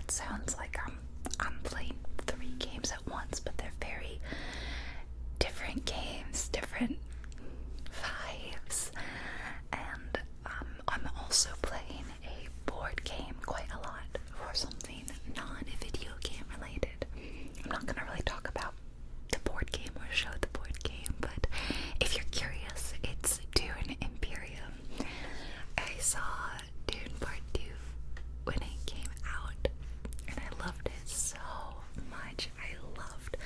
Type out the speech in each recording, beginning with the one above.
it sounds like I'm playing 3 games at once, but they're very different games, different vibes. And I'm also playing a board game quite a lot for something non-video game related. I'm not gonna really talk about the board game or show the board game, but if you're curious, it's Dune Imperium. I saw Dune Part 2 when it came out, and I loved it so much. I loved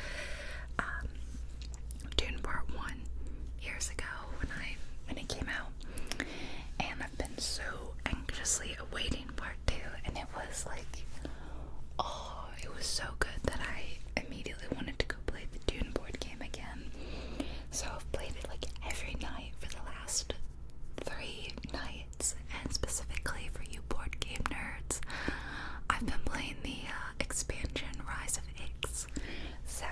Dune Part 1 years ago when it came out, and I've been so anxiously awaiting Part 2, and it was like, oh, it was so good that I immediately wanted to go play the Dune board game again. So I've played it like every night for the last 3 nights, and specifically for you board game nerds, I've been playing the expansion Rise of X. So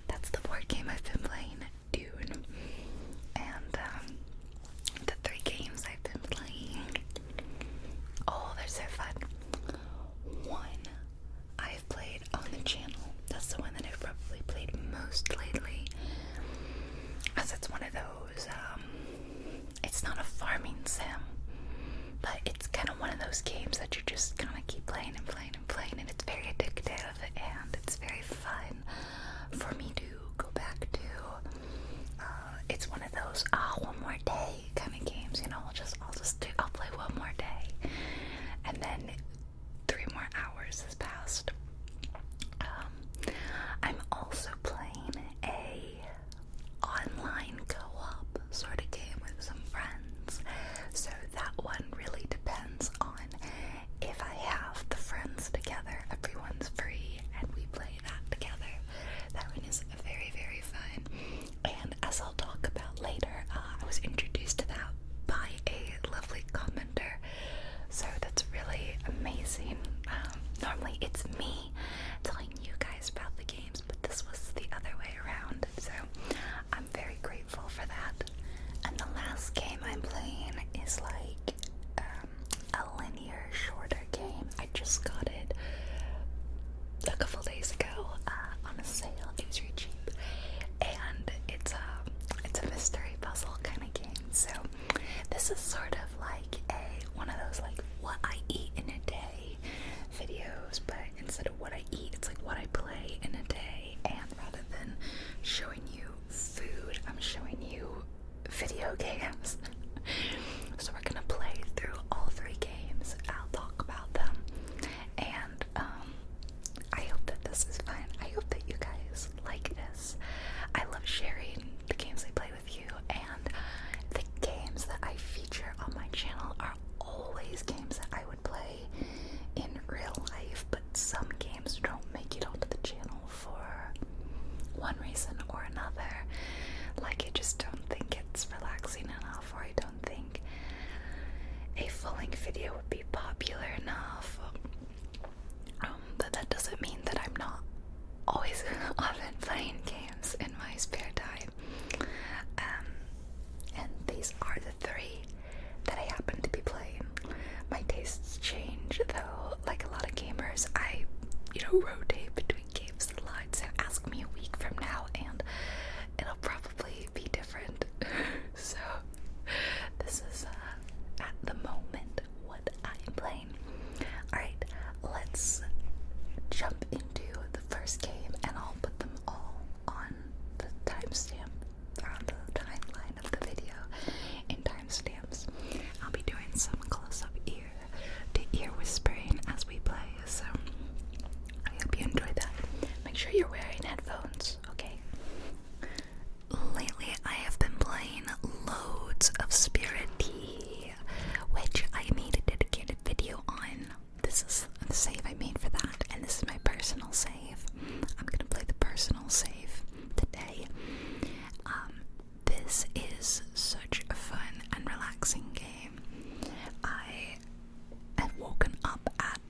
that's the board game I've been playing, Dune. And the 3 games I've been playing, oh, they're so fun. One I've played on the channel. That's the one that I've probably played most lately, as it's one of those, it's not a farming sim, but it's kind of one of those games that you just kind of keep playing and playing and playing, and it's very addictive, and it's very fun for me to go back to. It's one of those, one more day kind of games, you know, I'll play one more day, and then 3 more hours has passed. I'm also playing a online co-op sort of game with some friends, so that one really depends on if I have the friends together. Everyone's free and we play that together. That one is very, very fun, and as I'll talk about later, I was introduced to that by a lovely commenter, so that's really amazing. Normally it's me telling you guys about the games, but this was the other way around, so I'm very grateful for that. And the last game I'm playing is like a linear, shorter game. I just got it a couple days ago on a sale. It was really cheap, and it's a mystery puzzle kind of game. So this is sort of like one of those like what I eat in a day videos, but instead of what I eat, it's like what I play in a day, and rather than showing you food, I'm showing you video games. So we're gonna play through all 3 games. I'll talk about them, and I hope that this is fun. I hope that you guys like this. I love sharing the games I play with you, and the games that I feature on my channel are always games that I would play in real life, but some games don't make it onto the channel for one reason or another. Like, I just don't think it's relaxing enough, or I don't think a full-length video would be popular enough. But that doesn't mean that I'm not always often playing games in my spare time. And these are the 3 that I happen to be playing. My tastes change, though. Like a lot of gamers, I, rotate between games a lot. So ask me a week from now, and it'll probably be different. So this is at the moment what I'm playing. Alright, let's jump into the first game, and I'll put them all on the timestamp, on the timeline of the video in timestamps. I'll be doing some close-up ear-to-ear whispering as we play, so I hope you enjoy that. Make sure you're wearing headphones, okay? Lately, I have been playing loads of Spirittea, which I made a dedicated video on. This is the save I made for that, and this is my personal save. I'm gonna play the personal save today. This is such a fun and relaxing game. I had woken up at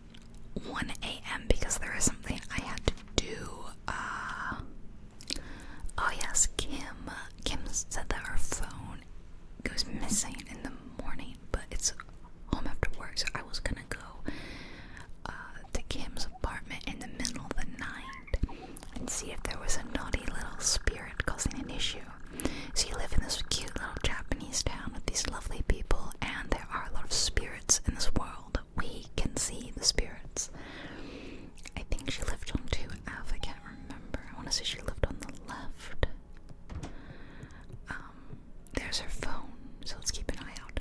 1 a.m. because there was something I had to do see if there was a naughty little spirit causing an issue. So you live in this cute little Japanese town with these lovely people, and there are a lot of spirits in this world. We can see the spirits. I think she lived on 2F, I can't remember. I want to say she lived on the left. There's her phone, so let's keep an eye out.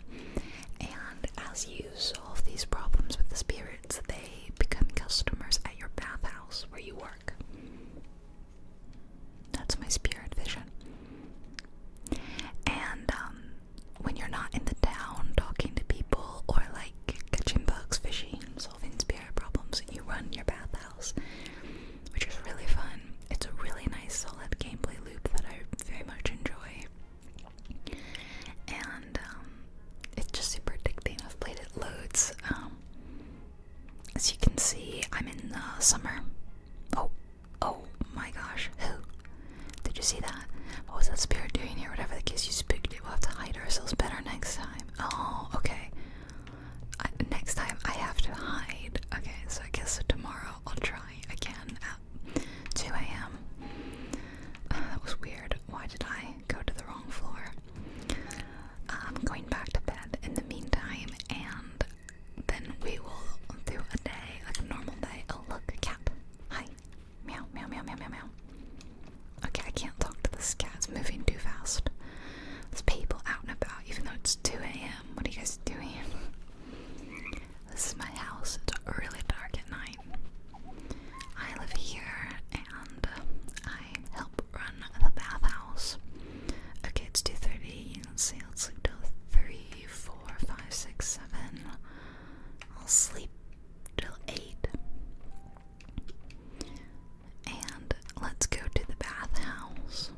And as you solve these problems with the spirits, they become customers at your bathhouse where you work. That's my spirit vision. And when you're not in the town talking to people or like catching bugs, fishing, solving spirit problems, you run your bathhouse, which is really fun. It's a really nice solid gameplay loop that I very much enjoy. And it's just super addicting. I've played it loads. As you can see, I'm in the summer. Oh my gosh, who? Did you see that? What was that spirit doing here? Whatever the case, you spooked it. We'll have to hide ourselves better next time. Oh, okay. Next time I have to hide. Okay, so I guess tomorrow I'll try again at 2 a.m. That was weird. Why did I go to the wrong floor? I'm going back to bed in the meantime, and then we will do a day, like a normal day. Oh, look, a cat. Hi. Meow, meow, meow, meow, meow, meow. Okay, I can't talk to this cat. It's moving too fast. There's people out and about, even though it's 2 a.m. What are you guys doing? This is my house. It's really dark at night. I live here, and I help run the bathhouse. Okay, it's 2:30. Let's see, I'll sleep till 3, 4, 5, 6, 7. I'll sleep till 8. And let's go to the bathhouse.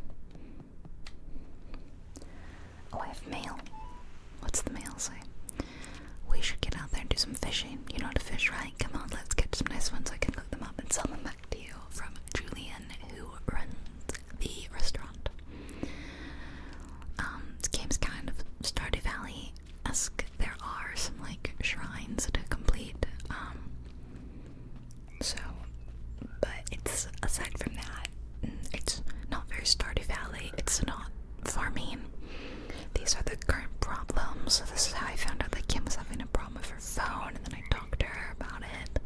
Oh, I have mail. What's the mail say? We should get out there and do some fishing. You know how to fish, right? Come on, let's get some nice ones so I can cook them up and sell them back to you. From Julian, who runs the restaurant. This game's kind of Stardew Valley-esque. There are some like shrines to complete. But it's aside from that, it's not very Stardew Valley. It's not farming. These are the current problems. So this is how I found out that Kim was having a problem with her phone, and then I talked to her about it.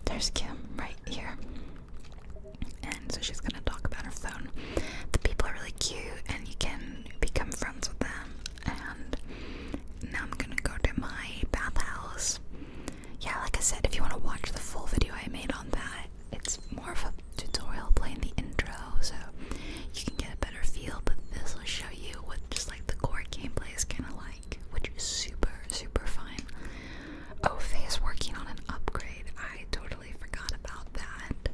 There's Kim right here, and so she's gonna talk about her phone. The people are really cute, and you can become friends with them. And now I'm gonna go to my bathhouse. Yeah, like I said, if you want to watch the full video I made on that, it's more of a tutorial playing the intro, so you can get a better feel, but this will show you what just like the core gameplay is kind of like, which is super, super fun. Oh, Faye is working on an upgrade. I totally forgot about that.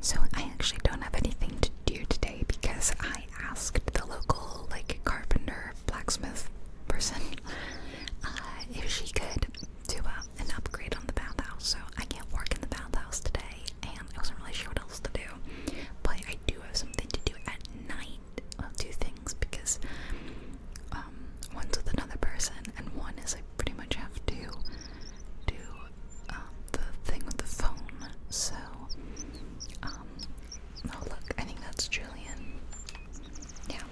So I actually don't have anything to do today because I asked the local like carpenter, blacksmith person if she could do an upgrade on the bathhouse. So I can't work in the bathhouse today, and I wasn't really sure what else to do. But I do have something to do at night. Well, 2 things, because one's with another person, and one is I pretty much have to do the thing with the phone. So oh look, I think that's Julian. Yeah.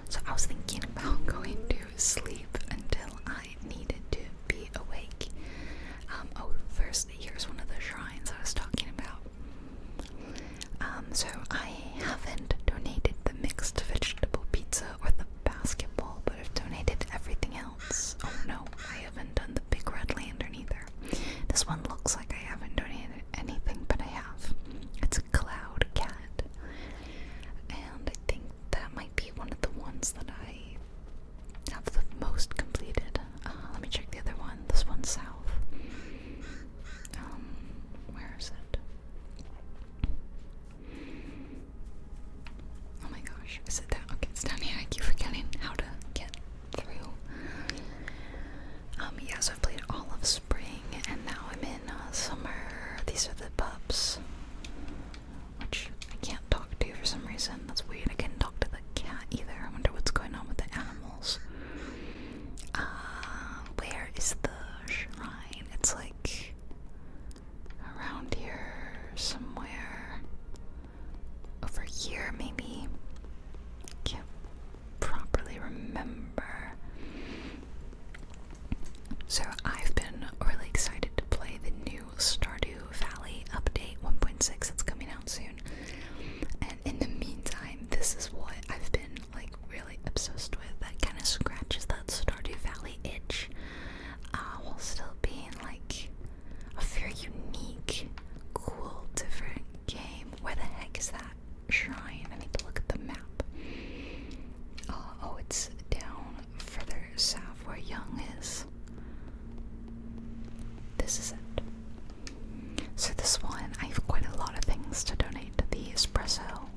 So I was thinking about going to sleep until I needed to be awake. First, here's one of the shrines I was talking about. So I haven't donated the mixed vegetable pizza or the basketball, but I've donated everything else. Oh no, I haven't done the big red lantern either. This one looks like I haven't donated anything, but I have. It's a cloud cat, and I think that might be one of the ones that I have the most completed. Let me check the other one. This one's south. Where is it? Oh my gosh, is it down? Okay, it's down here. I keep forgetting how to get through. Yeah, so I've played all of spring, and now I'm in summer. These are the pups, which I can't talk to for some reason. That's weird. I can't talk to the cat either. I wonder what's going on with the animals. Where is the shrine? It's like So I've been really excited to play the new Stardew Valley update 1.6 that's coming out soon. And in the meantime, this is what I've been like really obsessed with. That kind of scratches that Stardew Valley itch, while still being like a very unique, cool, different game. Where the heck is that shrine? I need to look at the map. Oh, it's down further south where Young is. This is it. So this one, I have quite a lot of things to donate. The espresso,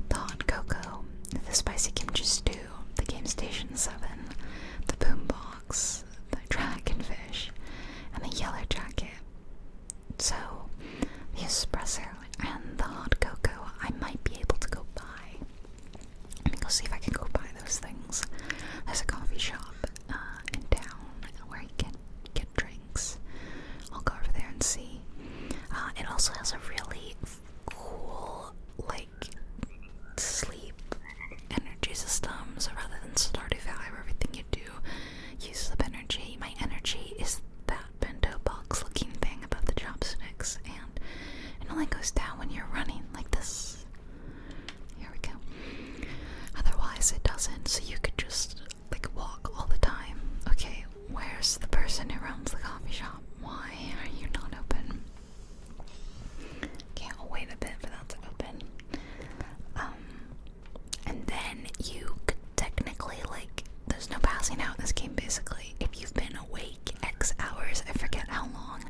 the hot cocoa, the spicy kimchi stew, the Game Station 7, the boombox, the dragonfish, and the yellow jacket. So the espresso and the hot cocoa I might be able to go buy. Let me go see if I can go buy those things. There's a coffee shop in town where you can get drinks. I'll go over there and see. It also has a really cool, like, sleep energy system. So rather than Stardew Valley where everything you do uses up energy, my energy is that bento box looking thing above the chopsticks, and it only goes down when you're running like this. Here we go. Otherwise it doesn't, so you could just like walk all the time. Okay, where's the person who runs the coffee shop? Why are you not open? Okay, I'll wait a bit for that to open. And then you could technically, like, there's no passing out in this game basically. If you've been awake X hours, I forget how long,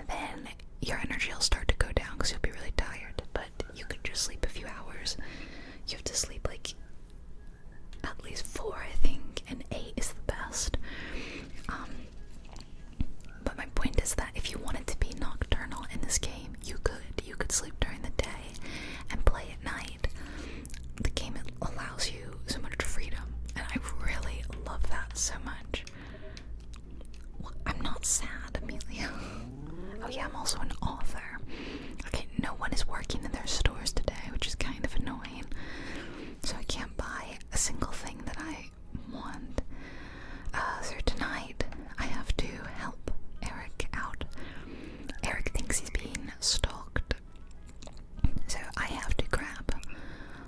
then your energy will start to go down because you'll be really tired. But you could just sleep a few hours. You have to sleep like at least 4, I think, and 8 is the best. But my point is that if you wanted to be nocturnal in this game, you could. You could sleep during the day and play at night. The game allows you so much freedom, and I really love that so much. Well, I'm not sad, Amelia. Oh yeah, I'm also an author. Okay, no one is working in their stores today, which is kind of annoying. So I can't buy a single thing that I want. So tonight, I have to help Eric out. Eric thinks he's being stalked. So I have to grab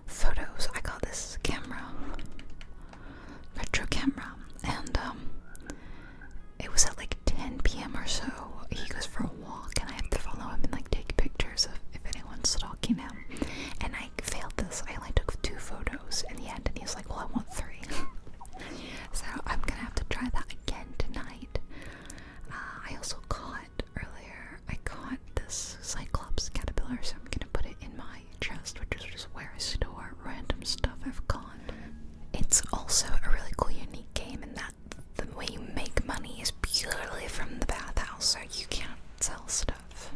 photos. I got this camera, retro camera, and it was at like 10 p.m. or so. He goes for a walk, and I have to follow him and like take pictures of if anyone's stalking him. And I failed this. I only took 2 photos in the end, and he's like, "Well, I want 3." So I'm gonna have to try that again tonight. I also caught earlier. I caught this Cyclops caterpillar, so I'm gonna put it in my chest, which is just where I store random stuff I've caught. It's also a really cool, unique game in that the way you make money is purely from the bathhouse, so you can't sell stuff.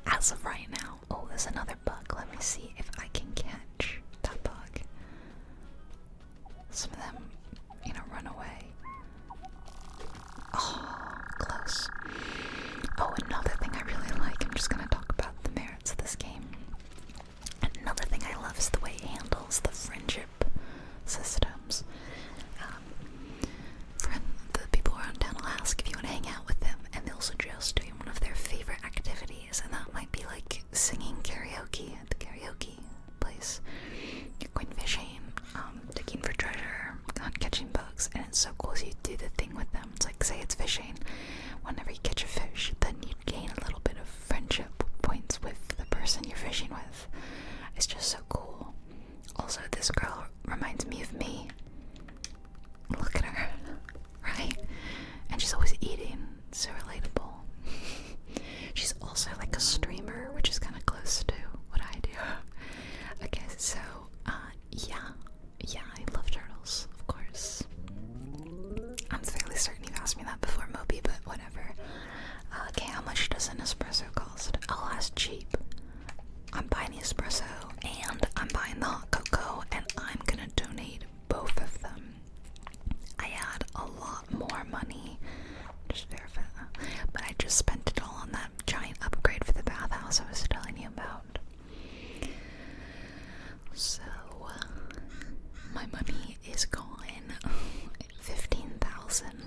As of right now. Oh, there's another bug. Let me see if I can catch that bug. Some of them, run away. Oh, close. Oh, another thing I really like, I'm just gonna talk about the merits of this game. Another thing I love is the way it handles the friendship systems. The people around town will ask if you want to hang out with them, and they'll suggest doing one of their favorite activities, and that might be like singing karaoke at the karaoke place, going fishing, digging for treasure, catching bugs. And it's so cool as you do the thing with them. It's like, say it's fishing, whenever you catch a fish, then you gain a little bit of friendship points with the person you're fishing with. It's just so cool. Also, this girl reminds me of me. Look at her, right? And she's always eating. So relatable. She's also like a streamer, which is kind of close to what I do. Okay, so yeah, I love turtles, of course. I'm fairly certain you've asked me that before, Moby, but whatever. Okay, how much does an espresso cost? Oh, that's cheap. I'm buying the espresso and I'm buying the hot cocoa, and I'm gonna donate both of them. I had a lot more money, just verify that, but I just spent it all on that giant upgrade for the bathhouse I was telling you about. So my money is gone. 15,000.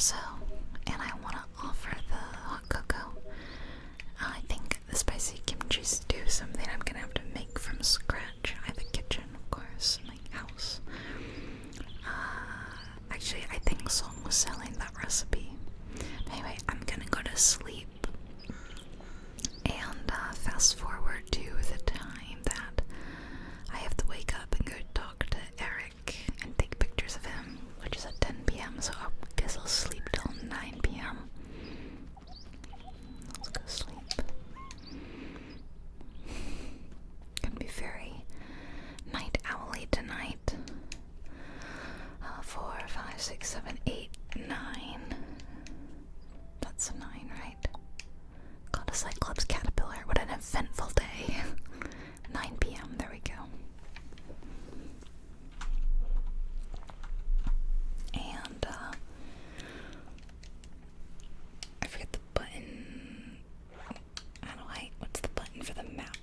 espresso, and I want to offer the hot cocoa. I think the spicy kimchi stew is something I'm gonna have to make from scratch. I have a kitchen, of course, in my house. Actually, I think Song was selling that recipe. Anyway, I'm gonna go to sleep and fast forward to the time that I have to wake up and go talk to Eric and take pictures of him, which is at 10 p.m. So I guess I'll sleep till 9 p.m. Let's go sleep. Gonna be very night owly tonight. 4, 5, 6, 7, 8, 9. That's a 9, right? Got a Cyclops caterpillar. What an eventful day. 9 p.m. There we go. And I forget the button. What's the button for the map?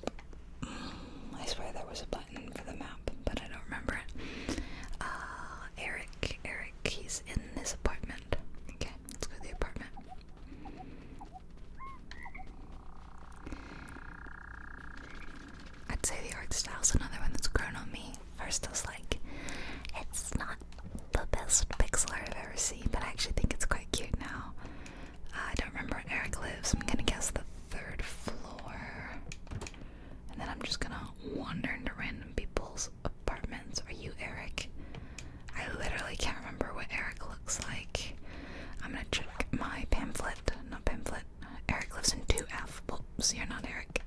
I swear there was a button for the map, but I don't remember it. Eric, he's in his apartment. Okay, let's go to the apartment. I'd say the art style's another one that's grown on me. First I was like, it's not the best pixel art I've ever seen, but I actually think it's quite cute now. I don't remember where Eric lives. I'm gonna guess the 3rd floor. And then I'm just gonna wander into random people's apartments. Are you Eric? I literally can't remember what Eric looks like. I'm gonna check my pamphlet. Not pamphlet. Eric lives in 2F. Well, so you're not Eric.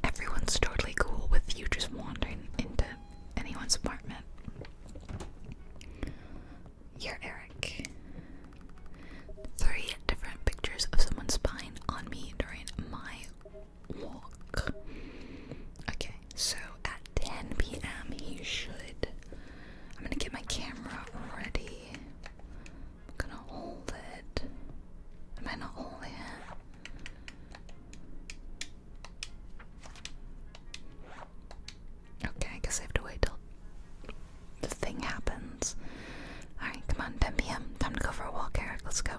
Everyone's totally cool with you just wandering into anyone's apartment. You're Eric. 3 different pictures of someone spying on me during my walk. Okay, so at 10 p.m. he should. I'm gonna get my camera ready. I'm gonna hold it. Am I not holding it? Okay, I guess I have to wait till the thing happens. Alright, come on, 10 p.m. Time to go for a walk, Eric. Let's go.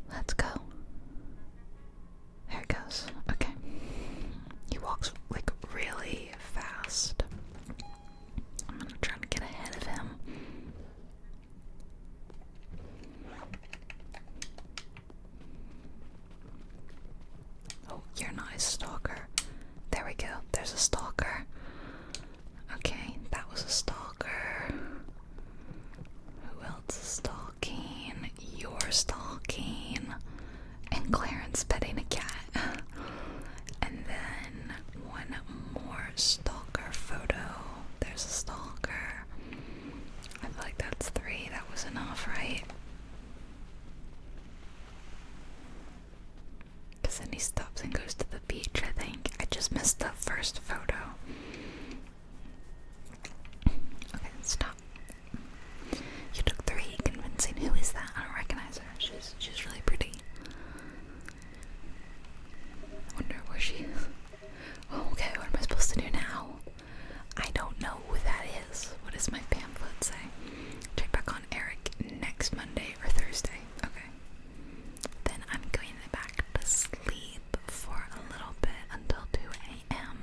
Let's go. There it goes. Okay. He walks like really fast. I'm gonna try to get ahead of him. Oh, you're not a stalker. There we go. There's a stalker. Okay, that was a stalker. Who else is stalking? You're stalking. And Clarence petting a cat. And then one more stalker photo. There's a stalker. I feel like that's 3. That was enough, right? Because then he stops and goes to the beach, I think. I just missed that first photo. Okay, stop. You took 3 convincing. Who is that? I don't recognize her. She's really pretty. I wonder where she is. Oh, okay, what am I supposed to do now? I don't know who that is. What does my pamphlet say? Check back on Eric next Monday or Thursday. Okay. Then I'm going back to sleep for a little bit until 2 a.m.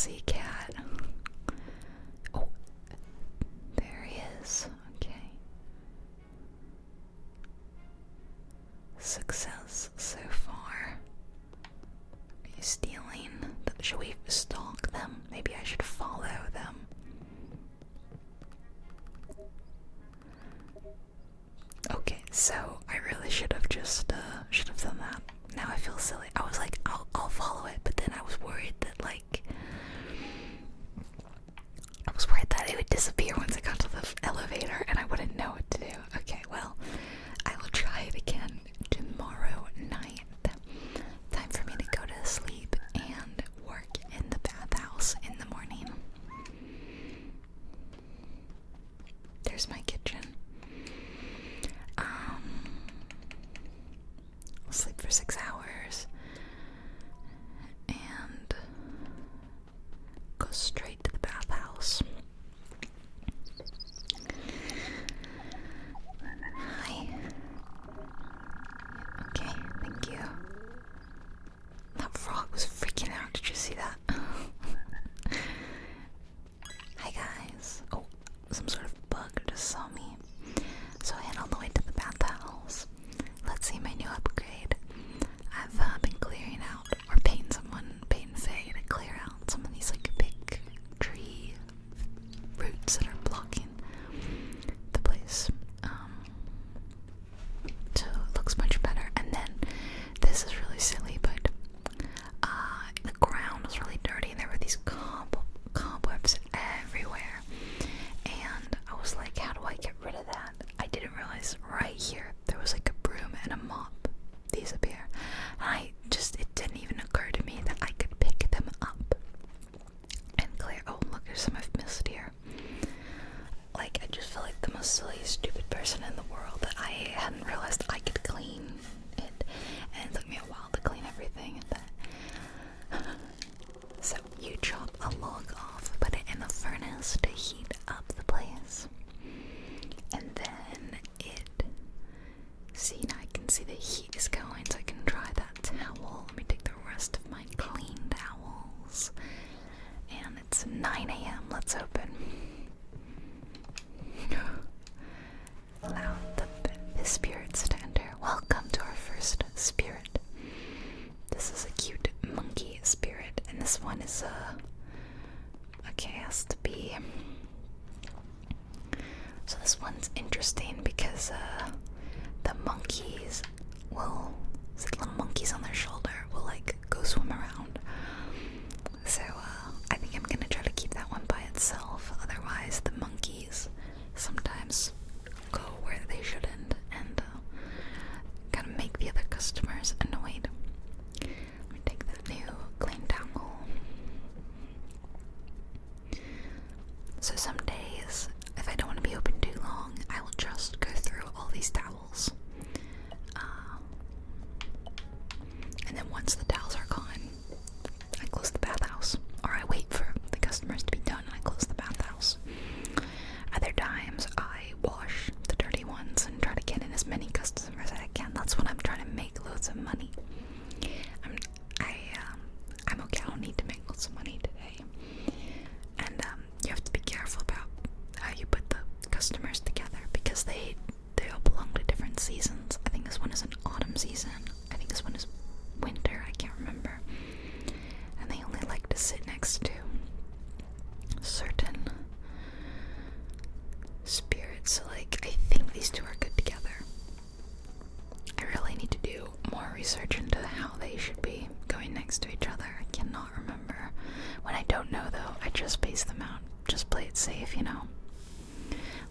sassy cat. Oh, there he is. Okay. Success so far. Are you stealing? Should we stalk them? Maybe I should follow them. Okay, so I really should have just done that. Now I feel silly. I was like, I'll follow it, but then I was worried that it would disappear once I got to the elevator and I wouldn't know what to do. Okay, well, I will try it again tomorrow night. Time for me to go to sleep and work in the bathhouse in the morning. There's my kitchen. I'll sleep for 6 hours and go straight to the bathhouse. Hi. Okay, thank you. That frog was freaking out. Did you see that? Hi guys. Oh, some sort of bug just saw me. So I head all the way to the bathhouse. Let's see my new upgrade. I've been clearing out, or paying Faye to clear out some of these like big tree roots that are blocking the place. So it looks much better. And then this is really silly, but the ground was really dirty and there were these cobwebs everywhere. And I was like, how do I get rid of that? I didn't realize right here there was like a broom and a mop. These appear. And it didn't even occur to me that I could pick them up and clear. Oh, look, there's some I've missed here. Like, I just felt like the most silly, stupid person in the world that I hadn't realized I could clean it. And it took me a while to clean everything. So you chop a log off, put it in the furnace to heat up the place. And then now I can see the heat is going, so I can dry that towel. Let me take the rest of my clean towels. And it's 9 a.m. Let's open. Allow the spirits to enter. Welcome to our first spirit. This is a cute monkey spirit, and this one is okay, has to be. So this one's interesting because the monkeys little monkeys on their shoulder will like go swim around. So I think I'm gonna try to keep that one by itself. Otherwise, the monkeys sometimes go where they shouldn't and kind of make the other customers annoyed. Let me take that new clean towel. So some days, if I don't want to be open too long, I will just go through all these towels. And then once the towels are gone, I close the bathhouse. Or I wait for the customers to be done and I close the bathhouse. Other times, I wash the dirty ones and try to get in as many customers as I can. That's when I'm trying to make loads of money. I'm okay, I don't need to make lots of money today. And you have to be careful about how you put the customers together because they all belong to different seasons. I think this one is an autumn season. I think this one is winter. I can't remember. And they only like to sit next to certain spirits. So like, I think these two are good together. I really need to do more research into how they should be going next to each other. I cannot remember. When I don't know though, I just space them out. Just play it safe, you know.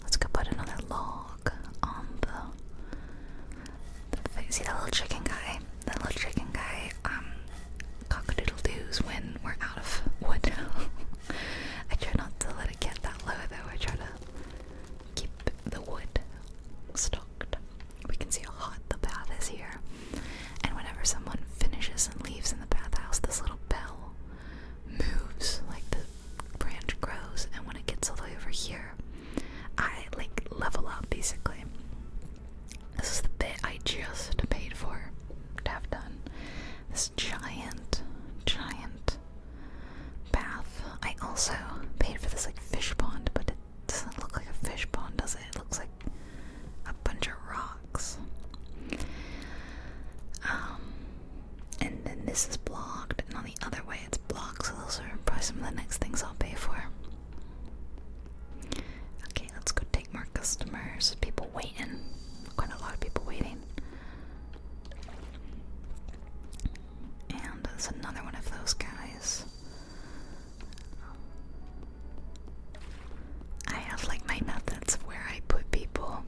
Let's go put another log on the thing. See that little chicken guy? That little chicken guy, cock-a-doodle-doos when we're out of wood. I try not to let it get that low though. I try to keep the wood stocked. We can see how hot the bath is here. And whenever someone finishes and leaves in the bathhouse, this little bell moves, like the branch grows, and when it gets all the way over here, I like level up basically. This is the bit I just paid for to have done. This giant also paid for this like fish pond, but it doesn't look like a fish pond, does it? It looks like a bunch of rocks. And then this is blocked, and on the other way it's blocked, so those are probably some of the next things I'll pay for. Okay, let's go take more customers. People waiting. Quite a lot of people waiting. And there's another one of those guys. I have like my methods of where I put people.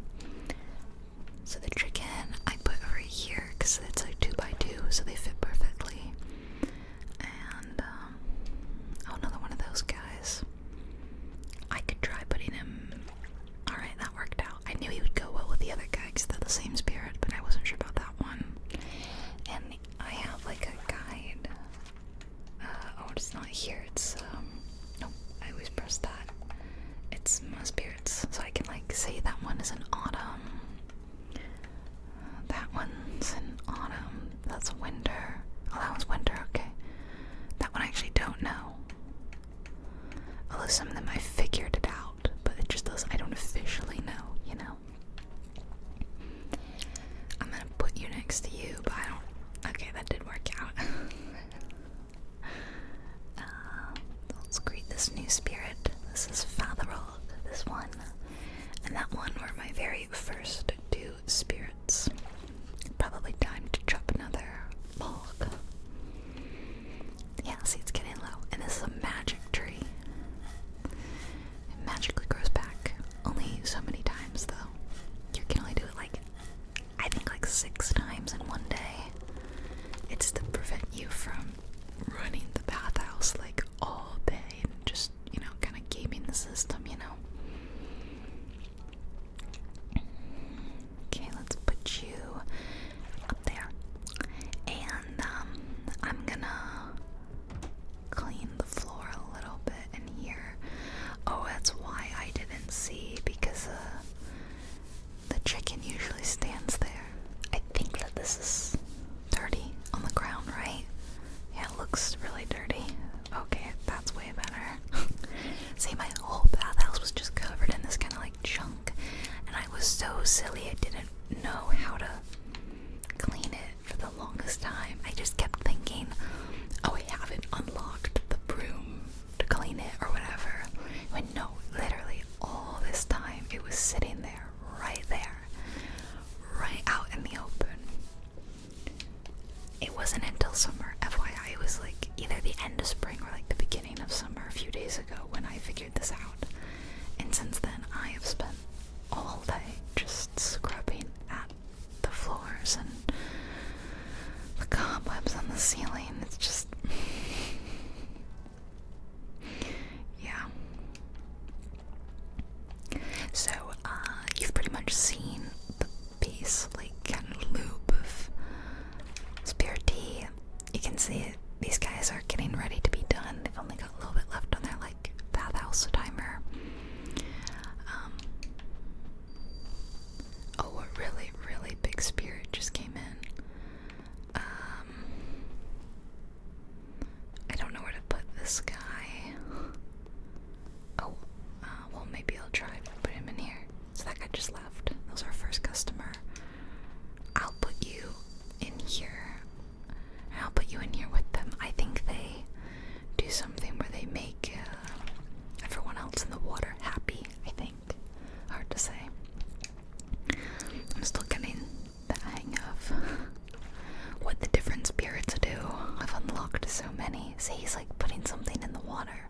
So the chicken I put over here because it's like 2x2, so they fit perfectly. And oh, another one of those guys. I could try putting him. Alright, that worked out. I knew he would go well with the other guy because they're the same spirit, but I wasn't sure about that one. And I have like a guide. Oh, it's not here. It's nope. I always press that. It's my spirits, so I can like say that one is an autumn. That one's an autumn. That's winter. Oh, that one's winter. Okay. That one I actually don't know. Although some of them I figured it out, but it just does. I don't officially know, you know. I'm gonna put you next to you, but I don't. Okay, that did work out. Let's greet this new spirit. This is Fatherald, this one. And that one were my very first two spirits. Probably time to chop another log. Yeah, see, it's getting low. And this is a magic tree. It magically grows back. Only so many times, though. You can only do it like, I think like 6 times in one day. It's to prevent you from running the bathhouse like all day and just, you know, kind of gaming the system, you know. Okay, let's put you up there. And I'm gonna clean the floor a little bit in here. Oh, that's why I didn't see, because the chicken usually stands there. I think that this is dirty on the ground, right? Yeah, it looks really dirty. Okay, that's way better. See, my whole bathhouse was just covered in this kind of like junk, and I was so silly I didn't know how to clean it for the longest time. I just kept thinking, oh, I haven't unlocked the broom to clean it or whatever. When no, literally all this time it was sitting there, right out in the open. It wasn't until summer, FYI, it was like either the end of spring or like the beginning of summer a few days ago when I figured this out. And since then I have spent all day just scrubbing at the floors and the cobwebs on the ceiling. It's just yeah. So you've pretty much seen the base like kind of loop of Spirittea. You can see it. These guys are getting ready to be done. They've only got a little bit left on their like bathhouse timer. Oh, a really, really big spirit just came in. I don't know where to put this guy. Oh, well, maybe I'll try to put him in here. So that guy just left. That was our first customer. I'll put you in here. And I'll put you in here with them. I think they do something where they make everyone else in the water happy, I think. Hard to say. I'm still getting the hang of what the different spirits do. I've unlocked so many. See, he's like putting something in the water.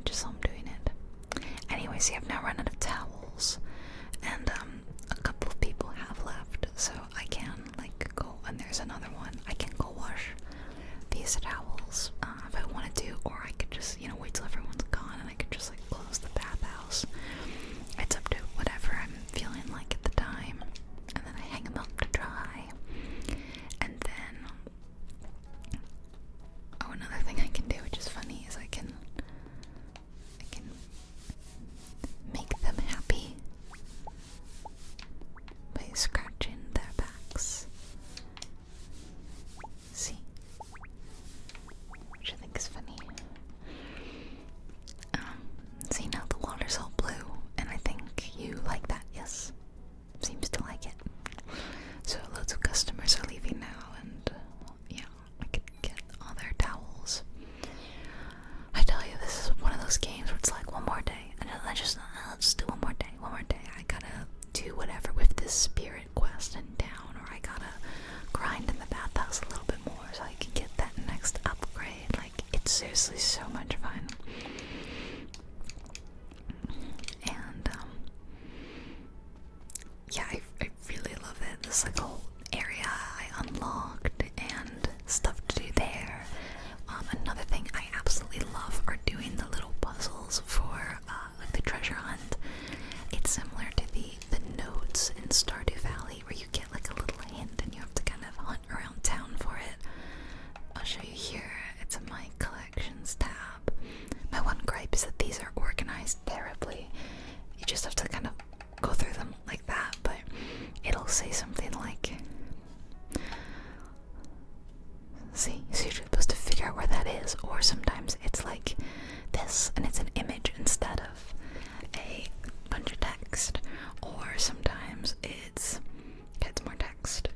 Just so I'm doing it. Anyway, see, I've now run out of towels. And a couple of people have left. So I can like go, and there's another one. I can go wash these towels if I wanted to. Or I could just, you know, wait till everyone's gone and I could just like close the bathhouse. It's up to whatever I'm feeling like at the time. And then I hang them up to dry. And then, oh, another thing I can do, which is funny, is I can make them seriously so much fun. And yeah, I really love it. This like whole area I unlocked and stuff to do there. Another thing I absolutely love are doing the little puzzles for like the treasure hunt. It's similar to the notes in Stardew Valley where you get like a little hint and you have to kind of hunt around town for it. I'll show you here. It's in my collections tab. My one gripe is that these are organized terribly. You just have to kind of go through them like that, but it'll say something like, see, so you're supposed to figure out where that is, or sometimes it's like this and it's an image instead of a bunch of text, or sometimes it's more text.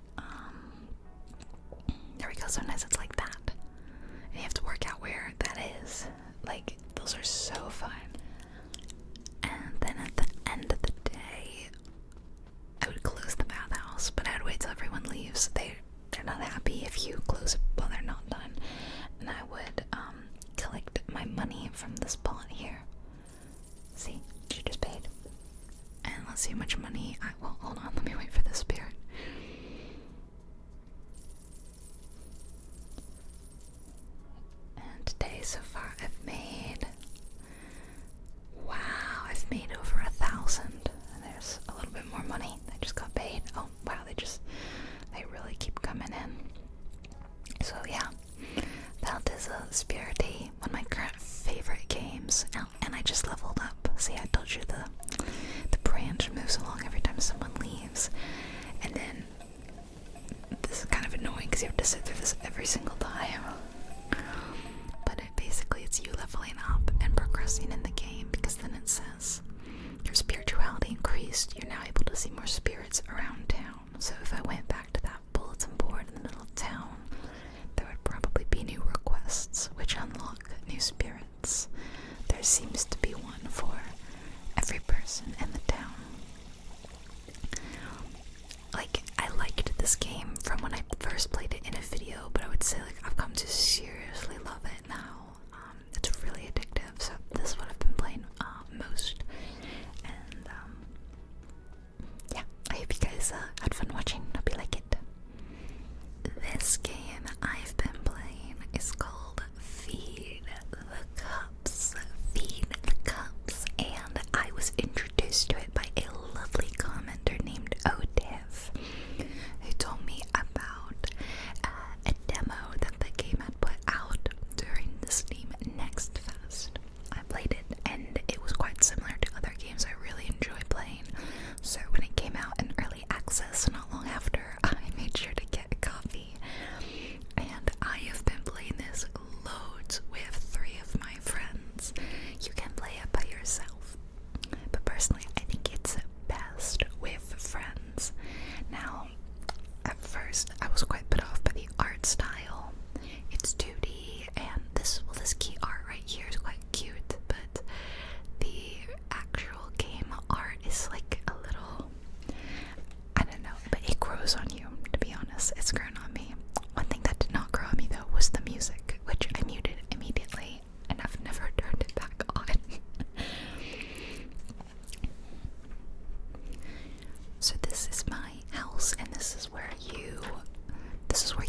There we go. Sometimes it's like that and you have to work out where that is. Like, those are so fun. And then at the end of the day, I would close the bathhouse, but I'd wait till everyone leaves. They're not happy if you close it while they're not done. And I would collect my money from this pot here. See, she just paid. And let's see how much money well, hold on, let me wait for the spirit. And today so far I've made, wow, I've made over 1,000. And there's a little bit more money that just got paid. Oh wow, they really keep coming in. So yeah, that is Spirittea, one of my current favorite games. And I just leveled up. See, I told you the branch moves along every time someone leaves. And then this is kind of annoying because you have to sit through this every single time. But basically it's you leveling up and progressing in the game, because then it says your spirituality increased. You're now able to see more spirits around town. So if I went back to that bulletin board in the middle of town, there would probably be new requests which unlock new spirits. There seems to be one for every person in the town. Like, I liked this game from when I first played it in a video, but I would say like I've come to seriously love it now. It's really addictive, so this is what I've been playing most. And yeah, I hope you guys had fun watching. Hope you like it. This game I've been playing is called Feed the Cups. Feed the Cups. And I was introduced to it by a lovely commenter named Odev, who told me about a demo that the game had put out during the Steam Next Fest. I played it and it was quite similar to other games I really enjoy playing. So when it came out in early access not long after, I made sure to get a copy. And I have been playing this loads with 3 of my friends. You can play it by yourself, but personally I think it's best with friends. Now, at first I was quite put off by the art style. It's 2D, and this key art right here is quite cute, but the actual game art is like a little, I don't know, but it grows on you, to be honest. It's grown on me. One thing that did not grow on me though was the music, which I muted immediately, and I've never turned it back on. So this is my house, and this is where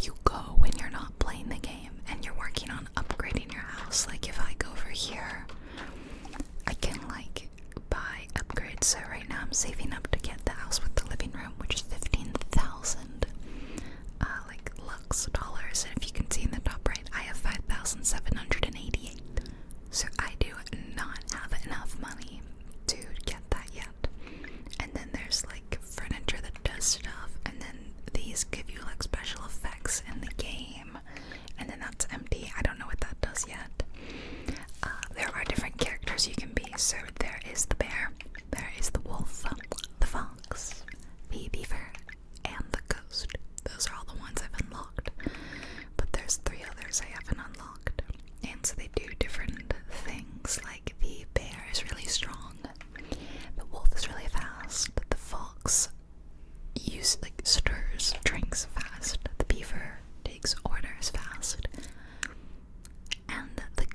you go when you're not playing the game and you're working on upgrading your house. Like if I go over here, I can like buy upgrades. So right now I'm saving up to get the house with the living room, which is 15,000 like Lux dollars. And if you can see in the top right, I have 5,788. So I do not have enough money to get that yet. And then there's like furniture that does stuff, and then these give you like special effects in the game, and then that's empty. I don't know what that does yet. There are different characters you can be. So there is the bear, there is the wolf, the fox, the beaver, and the ghost. Those are all the ones I've unlocked, but there's 3 others I haven't unlocked, and so they do different things. Like the bear is really strong, the wolf is really fast, the fox stirs drinks fast, the beaver takes orders fast, and the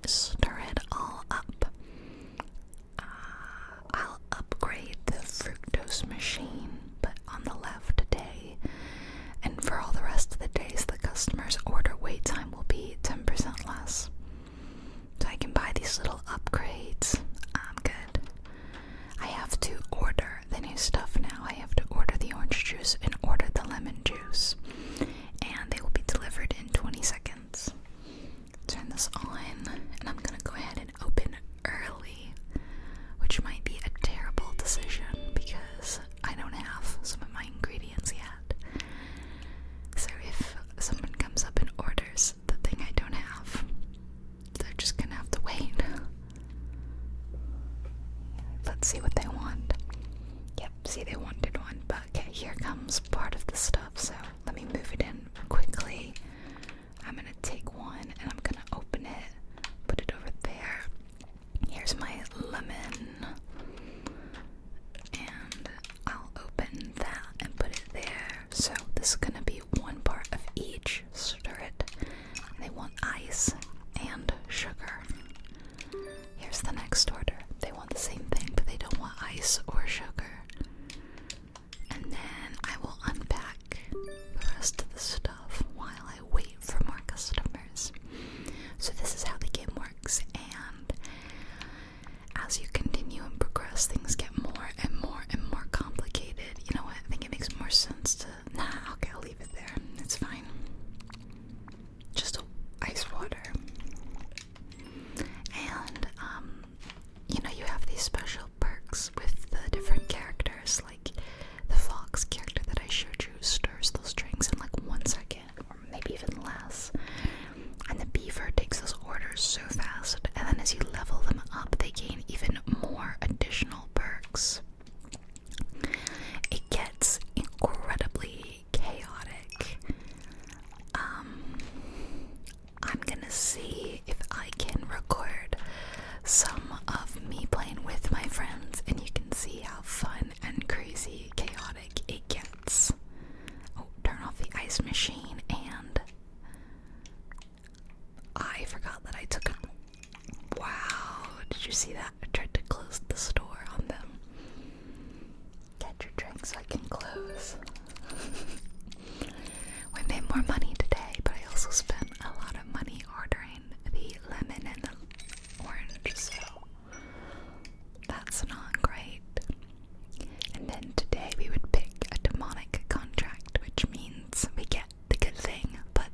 stir it all up. I'll upgrade the fructose machine, but on the left today, and for all the rest of the days, the customer's order wait time will be 10% less. So I can buy these little upgrades. I'm good. I have to order the new stuff now. I have to order the orange juice and order the lemon juice, and they will be delivered in 20 seconds. Turn this on, and I'm gonna go ahead and open early, which might be a terrible decision because I don't have some of my ingredients yet. So if someone comes up and orders the thing I don't have, they're just gonna have to wait. Let's see what they want. Yep, see, they wanted one, but okay, here comes part of the stuff, so let me move it in quickly. I'm gonna take one and I'm gonna open it, put it over there. Here's my lemon, and I'll open that and put it there. So this is gonna be one part of each. Stir it, and they want ice and sugar. Here's the next order. They want the same thing, but they don't want ice or sugar. And then I will unpack the rest of the stuff while I wait for more customers. So this is how the game works, and as you continue and progress, things get more and more and more complicated. You know what? I think it makes more sense to... Nah, okay, I'll leave it there. It's fine. Just ice water. And, you know, you have these special perks with the different characters, like the fox character that I showed you stirs those drinks in like 1 second, or maybe even less. And the beaver takes those orders so fast, and then as you level them up, they gain even more additional perks. It gets incredibly chaotic. I'm gonna see if I can record some of me playing with my friends, and you can see how fun and crazy chaotic it gets. Oh, turn off the ice machine, and I forgot that I took a... Wow, did you see that? I tried to close the store on them. Get your drink so I can close. We made more money today, but I also spent a lot of money ordering the lemon and the orange, so that's not great. And then today we would pick a demonic contract, which means we get the good thing, but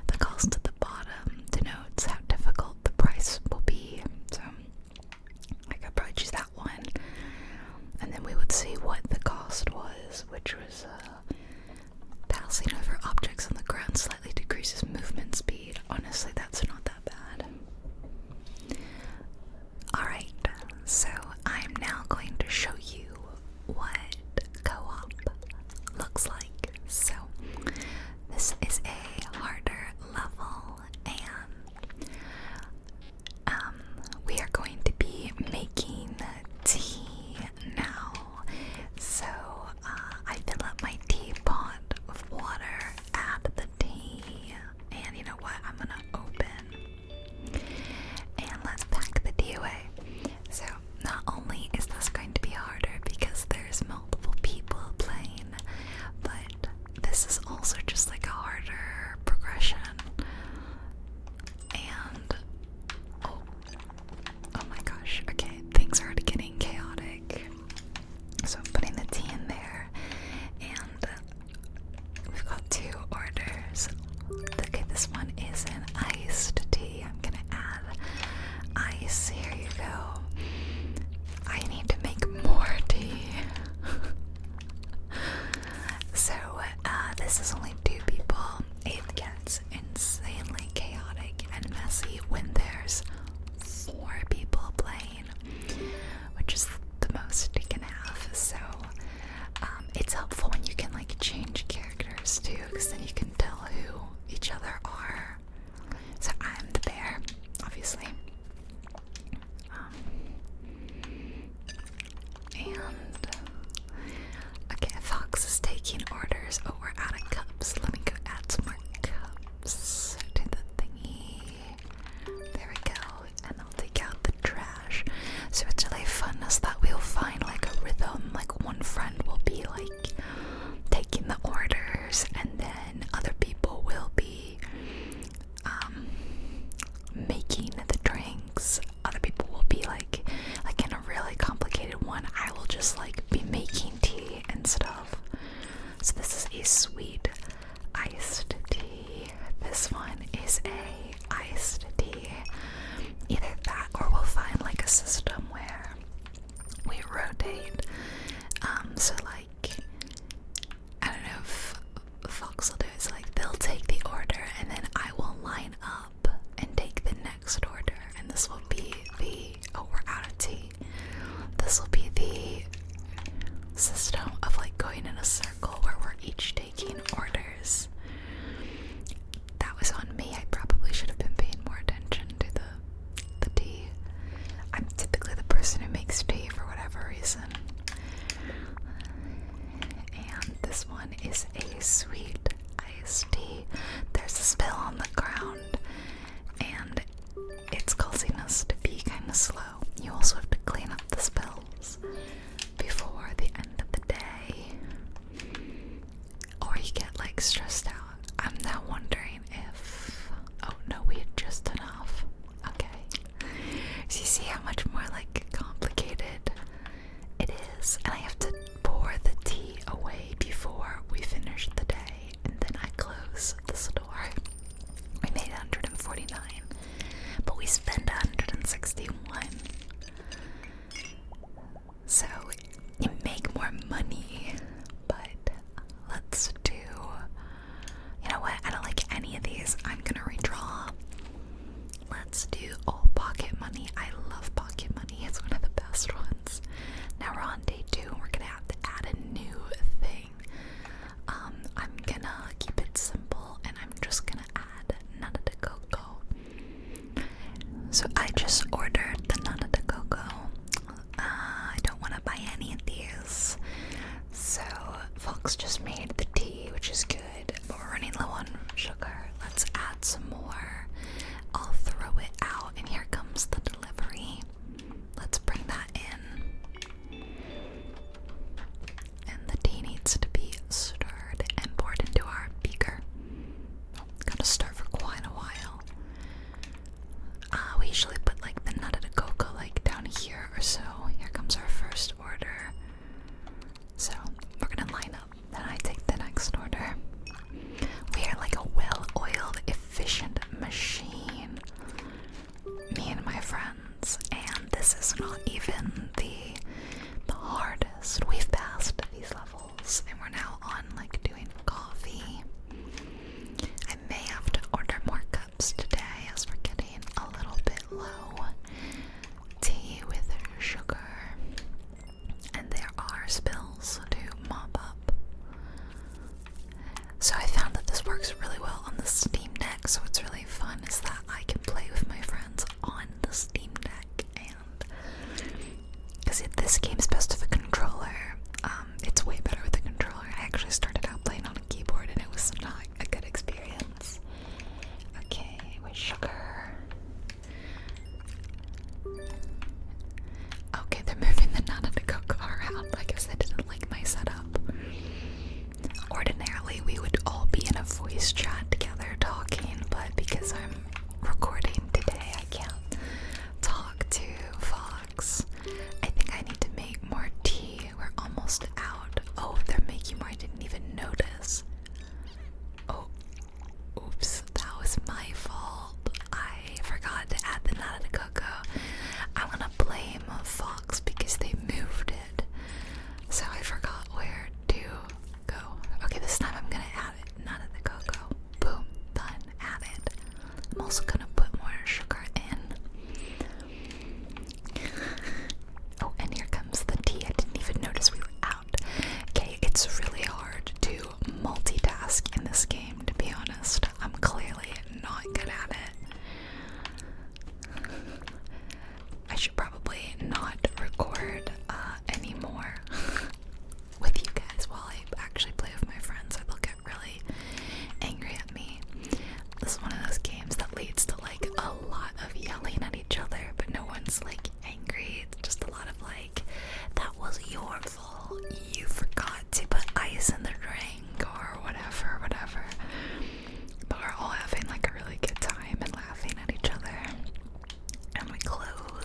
the cost at the bottom denotes how difficult the price will be. So I could probably choose that one, and then we would see what the cost was, which was passing over objects on the ground slightly decreases movement speed. Honestly, that's not that bad. Alright, so I'm now going to show you what co-op looks like. So this is a harder level, and we are going to be making tea now. So I fill up my teapot with water, add the tea, and you know what, I'm gonna open, and let's pack the tea away. So not only is this going to be harder because there's multiple people playing, but this is also just like a harder progression. And oh my gosh, okay, things are already getting chaotic. So I'm putting the tea in there, and we've got 2 orders. Okay, this one is an iced tea. I'm gonna add ice. Here you go. I need to make more tea. So this is only 2 people. It gets insanely chaotic and messy when there's 4 people playing, which is the most you can have. So it's helpful when you can like change characters too, because then you can tell who each other are. So I'm the bear, obviously. And okay, Fox is taking orders. Oh, we're out of cups. vlogs, other people will be like in a really complicated one, I will just like be making tea and stuff. So this is a sweet iced tea. This one is a iced tea. Either that or we'll find like a system where we rotate. So like, I don't know if Fox will do it. It's like they'll take the order and then I will line up and take the next order. And this will be oh, we're out of tea. This will be the system of like going in a circle where we're each taking orders. That was on me. I probably should have been paying more attention to the tea. I'm typically the person who makes tea for whatever reason. And this one is a sweet iced tea. There's a spill on the ground and it's causing us to be kind of slow. You also have to clean up the spills before the end of the day, or you get like stressed out. I'm now wondering if, oh no, we had just enough. Okay, so you see how much more like complicated it is, and I have to pour the tea away before we finish the day, and then I close the store. We made 149, but we spent 161. So you make more money, but let's do, you know what, I don't like any of these. I'm gonna redraw. Let's do pocket money. I love pocket money. It's one of the best ones. Now we're on day 2 and we're gonna have to add a new thing. I'm gonna keep it simple and I'm just gonna add nata de coco. So I just ordered the nata de coco. I don't want to buy any of these. So Fox just made the tea, which is good, but we're running low on sugar. Let's add some more. I'll throw it out, and here comes the delivery. Let's bring that in. And the tea needs to be stirred and poured into our beaker. Gotta stir for quite a while. We usually put like the nata de coco like down here or so. Here comes our first order. So we're gonna line up. Then I take the next order. We are like a well-oiled, efficient machine. Me and my friends. And this is not even the hardest. We've passed these levels and we're now on like doing coffee. I may have to order more cups today as we're getting a little bit low. Tea with sugar. And there are spills to mop up. So I found that this works really well on the Steam Deck. So what's really fun is that I can play with my friends on the Steam Deck. And because this game's best with a controller, it's way better with a controller.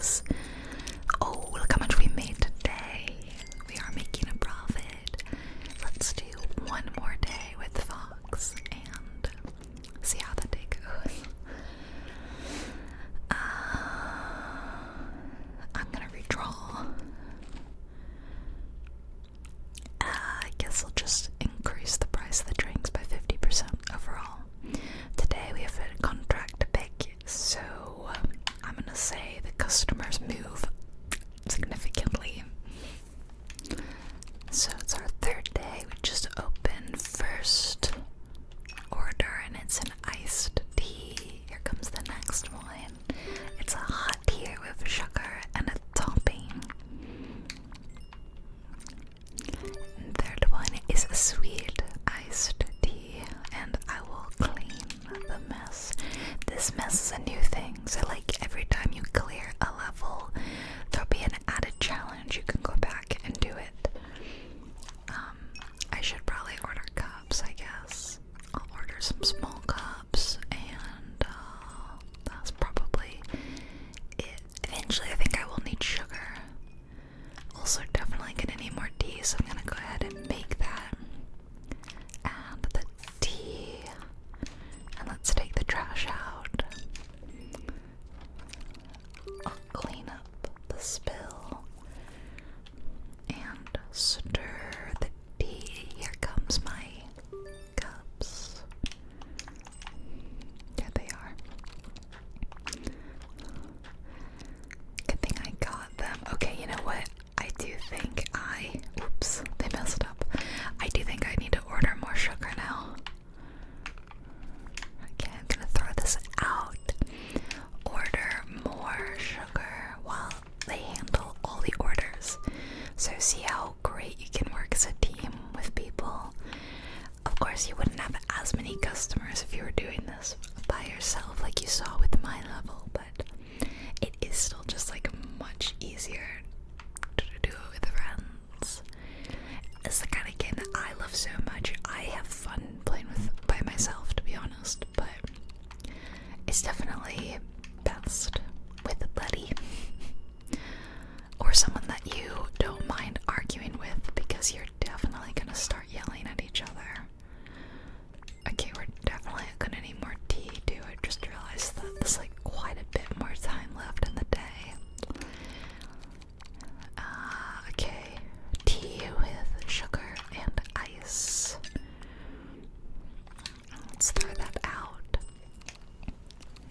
videos. Oh, look how much we made today. We are making a profit. Let's do one more day with Fox and see how the day goes. I'm gonna redraw. I guess I'll just increase the price of the drinks by 50% overall. Today we have a contract to pick, so I'm gonna say the customers move significantly. So it's our third day. We just opened first order and it's an iced tea. Here comes the next one. It's a hot tea with sugar and a topping. And third one is a sweet iced tea, and I will clean the mess. This mess is a new thing, so like every time you clear a level, there'll be an added challenge. You can go back and do it. I should probably order cups, I guess. I'll order some small cups, and that's probably it. Eventually, I think I will need sugar. Also, definitely gonna need more tea, so I'm gonna go ahead and make that. And the tea. And let's take the trash out. I'll clean up the spill. And stir the tea. Here comes my cups. There they are. Good thing I got them. Okay, you know what? I do think oops, they messed up. I do think I need to order more sugar now. Okay, I'm gonna throw this out. Order more sugar while they handle all the orders. So see how great you can work as a team with people. Of course, you wouldn't have as many customers if you were doing this by yourself like you saw with my level, but it is still just like much easier to do it with friends. It's the kind of game that I love so much. I have fun playing with by myself, to be honest, but it's definitely best with a buddy or someone that you don't mind arguing with, because you're definitely gonna start yelling at each other. Okay, we're definitely gonna need more tea too. I just realized that there's like quite a bit more time left in the day. Okay, tea with sugar and ice. Let's throw that out.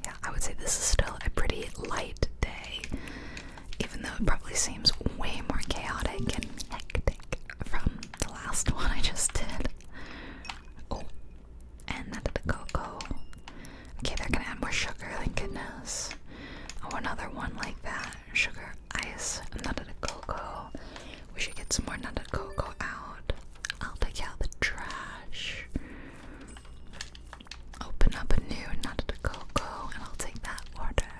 Yeah, I would say this is still a pretty light day, even though it probably seems way more chaotic and hectic from the last one I just did. Oh, and nut of the cocoa. Okay, they're gonna add more sugar, thank goodness. Oh, another one like that. Sugar, ice, nut of the cocoa. We should get some more nut of cocoa out. I'll take out the trash. Open up a new nut of the cocoa, and I'll take that order.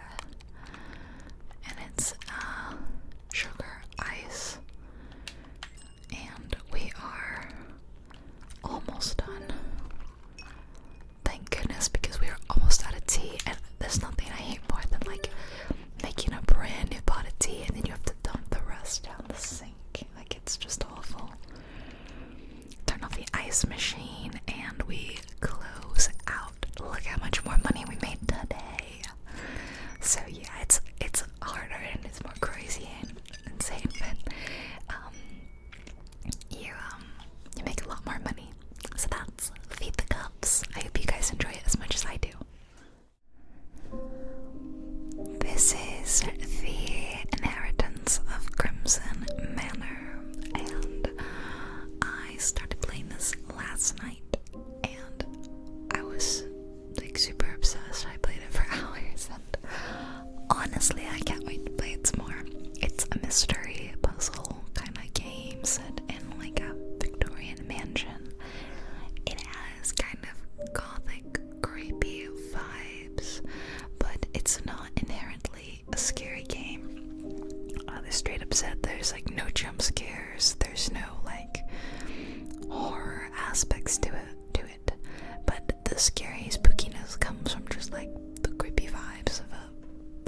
And it's sugar, ice, and we are almost done. Thank goodness, because we are almost out of tea, and there's nothing I hate more than like making a brand new pot of tea and then you have to dump the rest down the sink. Like, it's just awful. Turn off the ice machine and we close out. Look how much more money we made today. So yeah, it's harder and it's more crazy and insane, but you make a lot more money. So that's Feed the Cups. I hope you guys enjoy it as much as I do. This is the Inheritance of Crimson Manor, and I started playing this last night, and I was like super obsessed. I played it for hours, and honestly, I can't wait to play it some more. It's a mystery puzzle kind of game set in like a Victorian mansion. It has kind of gothic, creepy vibes, but it's not inherently a scary game. They straight up said there's like no jump scares, there's no like horror aspects to it, but the scary spookiness comes from just like the creepy vibes of a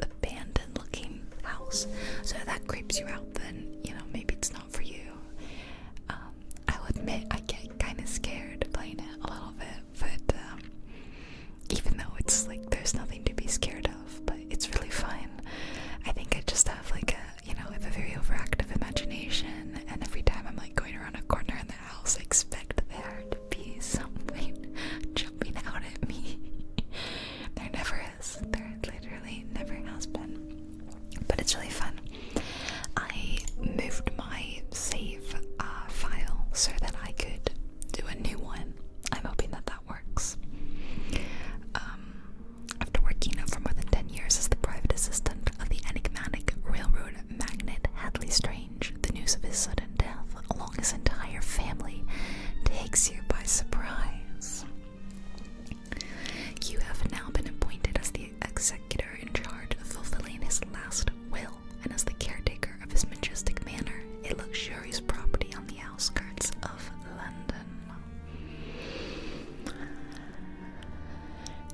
abandoned looking house. house. So if that creeps you out, then, you know, maybe it's not for you. I'll admit I get kind of scared playing it a little bit, but even though it's like there's nothing to be scared of, but it's really fun. I think I just have like a, you know, I have a very overactive imagination, and every time I'm like going around a corner in the house, I expect there to be something jumping out at me. There never is. There literally never has been. But it's really fun. I moved my save file so that I could do a new one. I'm hoping that that works. After working for more than 10 years as the private assistant of the enigmatic railroad magnate Hadley Strange, the news of his sudden death, along his entire family, takes you by surprise. You have now been appointed as the executor in charge of fulfilling his last will, and as the caretaker of his majestic manor, a luxurious property on the outskirts of London.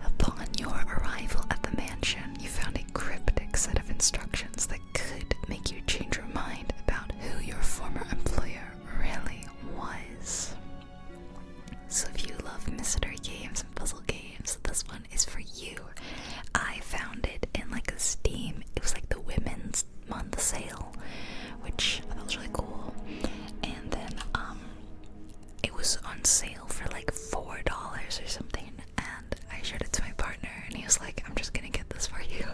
Upon your arrival at the mansion, you found a cryptic set of instructions that could make you change your mind about who your former employer really was. So if you love mystery games and puzzle games, this one is for you. I found it in like a Steam, it was like the women's month sale, which I thought was really cool. And then it was on sale for like $4 or something, and I showed it to my partner and he was like, I'm just gonna get this for you.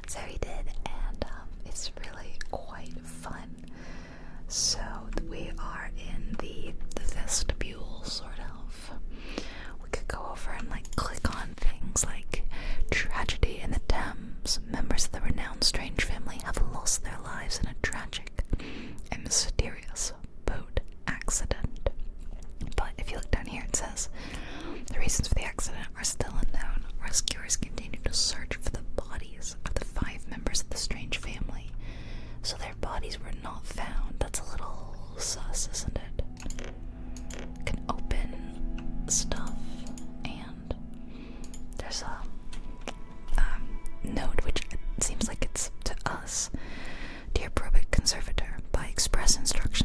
So he did, and it's really quite fun. So we are in the vestibule, sort of. We could go over and like click on things like tragedy in the Thames. Members of the renowned Strange family have lost their lives in a tragic and mysterious boat accident. But if you look down here, it says the reasons for the accident are still unknown. Rescuers continue to search for the bodies of the 5 members of the Strange family. So their bodies were not found. That's a little sus, isn't it? You can open stuff, and there's a note which seems like it's to us. Dear probate conservator, by express instruction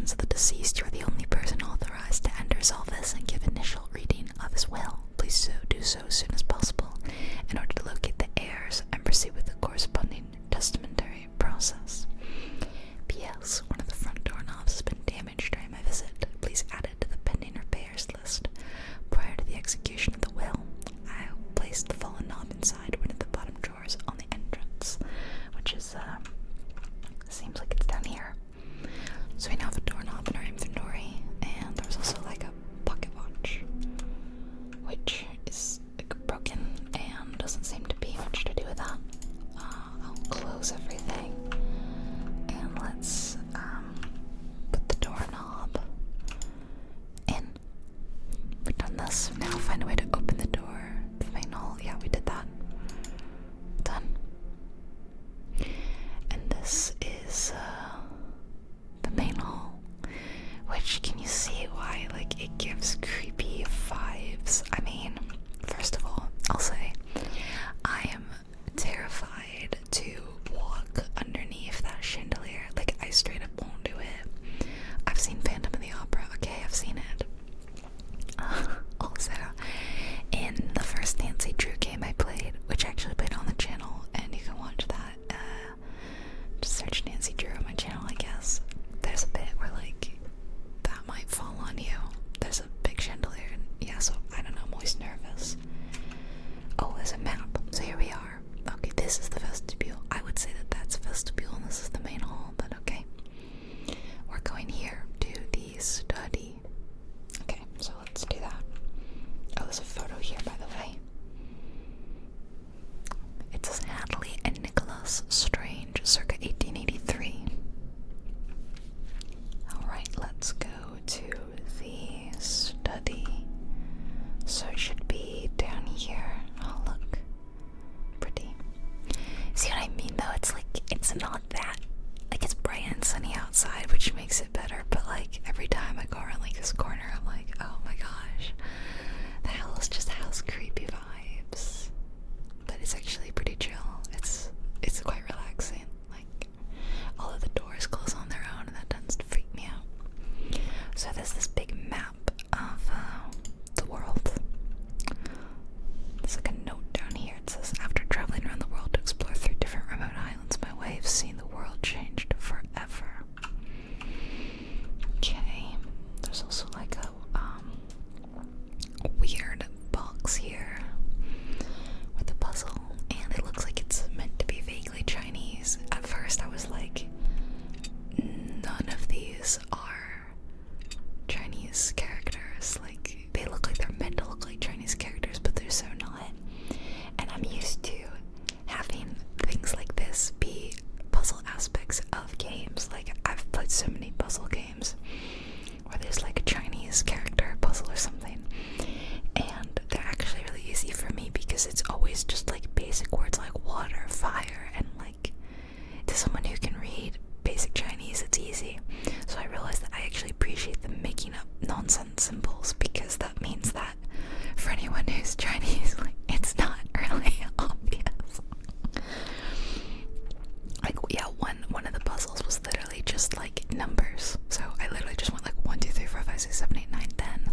numbers. So I literally just went like 1, 2, 3, 4, 5, 6, 7, 8, 9, 10.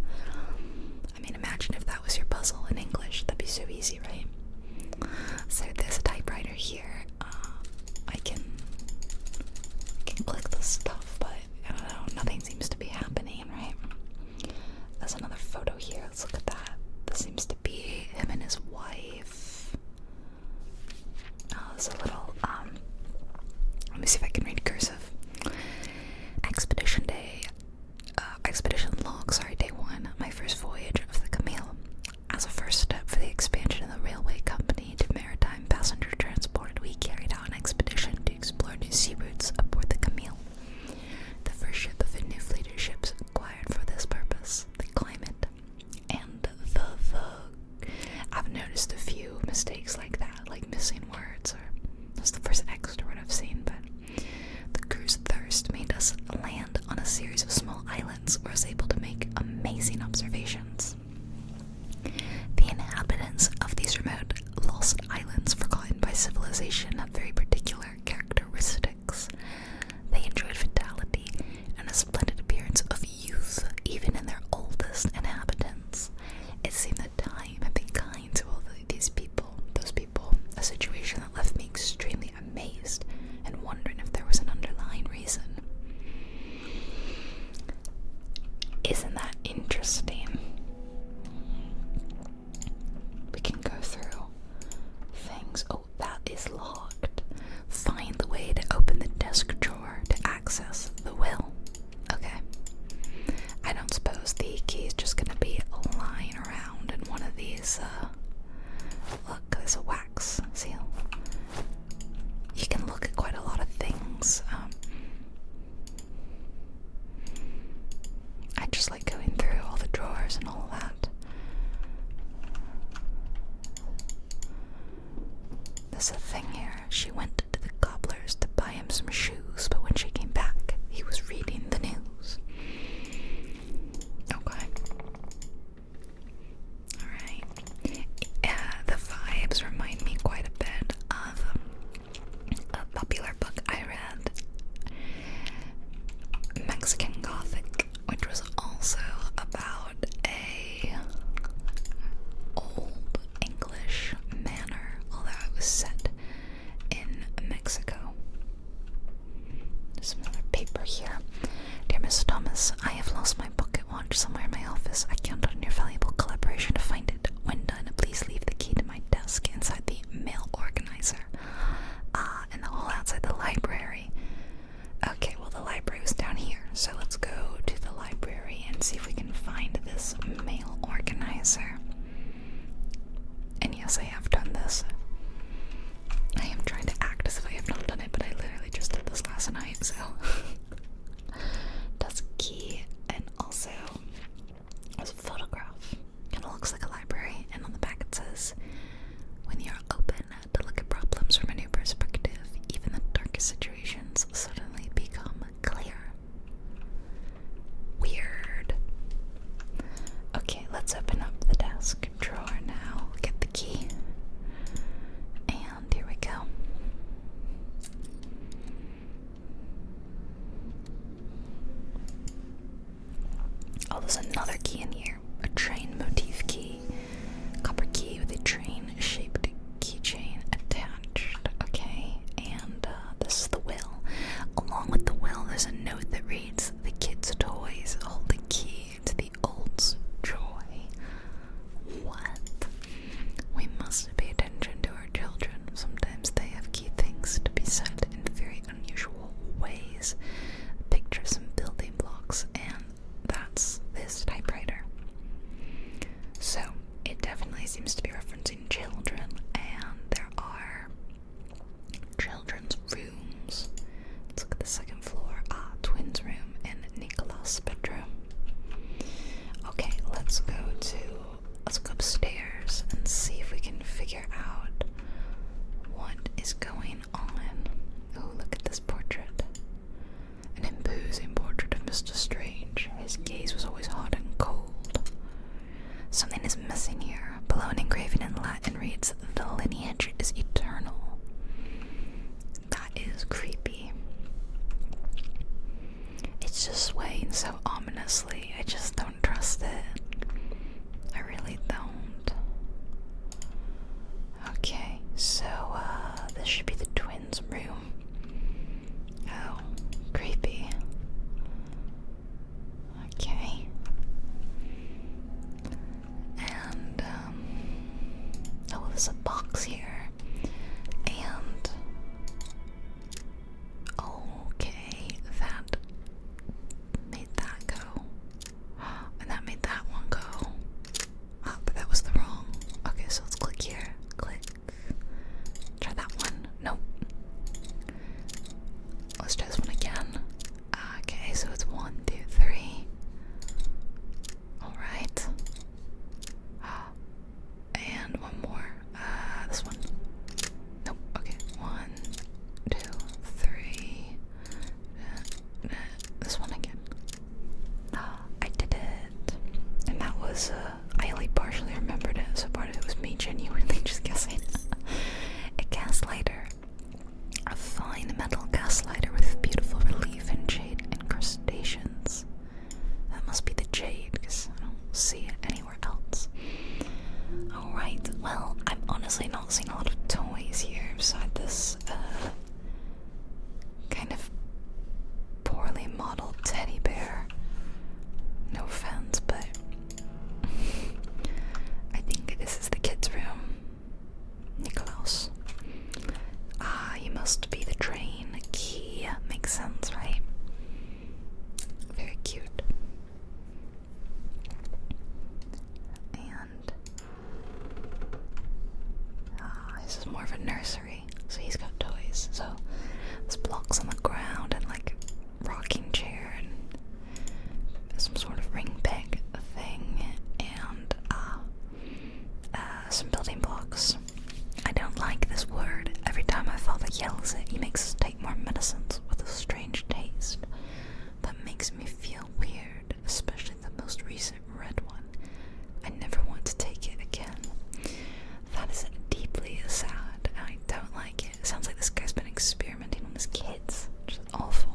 I mean, imagine if that was your puzzle in English. That'd be so easy, right? So there's a typewriter here. I can click the stuff, but I don't know, nothing seems to be happening, right? There's another photo here. Let's look at that. This seems to be him and his wife. Oh, there's a little, let me see if I can read cursive. Expedition log, day 1. My first voyage of the Camille. As a first step for the expansion of the railway company to maritime passenger transport, we carried out an expedition to explore new sea routes aboard the Camille. The first ship of a new fleet of ships acquired for this purpose. The climate and I've noticed a few mistakes like that, like missing words, or that's the first extra word I've seen, but the crew's thirst made us land on a series of small islands where I was able to make amazing observations. The inhabitants of these remote, lost islands forgotten by civilization have very particular characteristics. They enjoyed vitality and a splendid appearance of youth, even in their oldest inhabitants. It seemed that time had been kind to all those people, a situation that left me extremely amazed and wondering if there was an underlying reason. Isn't that interesting? We can go through things. Oh, that is locked. Find the way to open the desk drawer to access the will. Okay. I don't suppose the key is just gonna be lying around in one of these, look, there's a wax seal. You can look at quite a lot of things. I just like going through all the drawers and all that. There's a thing here. She went to the cobbler's to buy him some shoes, but when she came back, he was reading the news. Okay. Alright. The vibes remind me quite a bit of a popular book I read, Mexican Gothic, which was also about a old English manor, although it was set in Mexico. There's some other paper here. Dear Miss Thomas, I have lost my pocket watch somewhere in my office. I count on your valuable collaboration to find it. When done, please leave the key to my desk inside the mail organizer. In the hall outside the library. Okay, well the library was down here, so let's go to the library and see if we can find this mail organizer. And yes, I have done this. I am trying to act as if I have not done it, but I literally just did this last night, so. Desk key, and also there's a photograph. Kind of looks like a library, and on the back it says, when you're open to look at problems from a new perspective, even the darkest situations suddenly become clear. Weird. Okay, let's open up the desk drawer now, get the key, and here we go. Oh, there's another key in here, a train motif key, copper key with a train-shaped keychain attached. Okay, and this is the will. Along with the will, there's a note that reads, "The kids' toys hold the key to the old's joy." What? We must pay attention to our children. Sometimes they have key things to be said in very unusual ways. Pictures and building blocks, and that's this typewriter. So, it definitely seems to be referencing children, and there are children's rooms. Let's look at the second floor. Twin It's just swaying so ominously. I just don't trust it. I really don't. Okay, so this should be the twins' room. Oh, creepy. Okay. And oh, there's a box here. And okay, that made that go. And that made that one go. Oh, but that was the wrong. Okay, so let's click here. Click. Try that one. Nope. Let's try this one again. Okay, so it's 1, 2, 3. Alright. And one more. This one. Nope. Okay. 1, 2, 3. This one again. I did it. And that was, I only partially remembered it, so part of it was me genuinely just guessing. A gaslighter. A fine metal gaslighter with beautiful relief and jade incrustations. That must be the jade, because I don't see it anywhere else. Alright, well, I'm honestly not seeing a lot of toys here beside this, kind of poorly modeled teddy bear. No offense, but I think this is the kids' room. Nikolaus. You must be the train key. Makes sense, right? Very cute. And this is more of a nursery, so he's got toys. So there's blocks on the ground and like rocking chair and some sort of ring peg thing and some building blocks. I don't like this word. Every time my father yells it, he makes us take more medicines with a strange taste. That makes me feel weird, especially the most recent red one. I never want to take it again. That is deeply sad. I don't like it. It sounds like this guy's been experimenting on his kids, which is awful.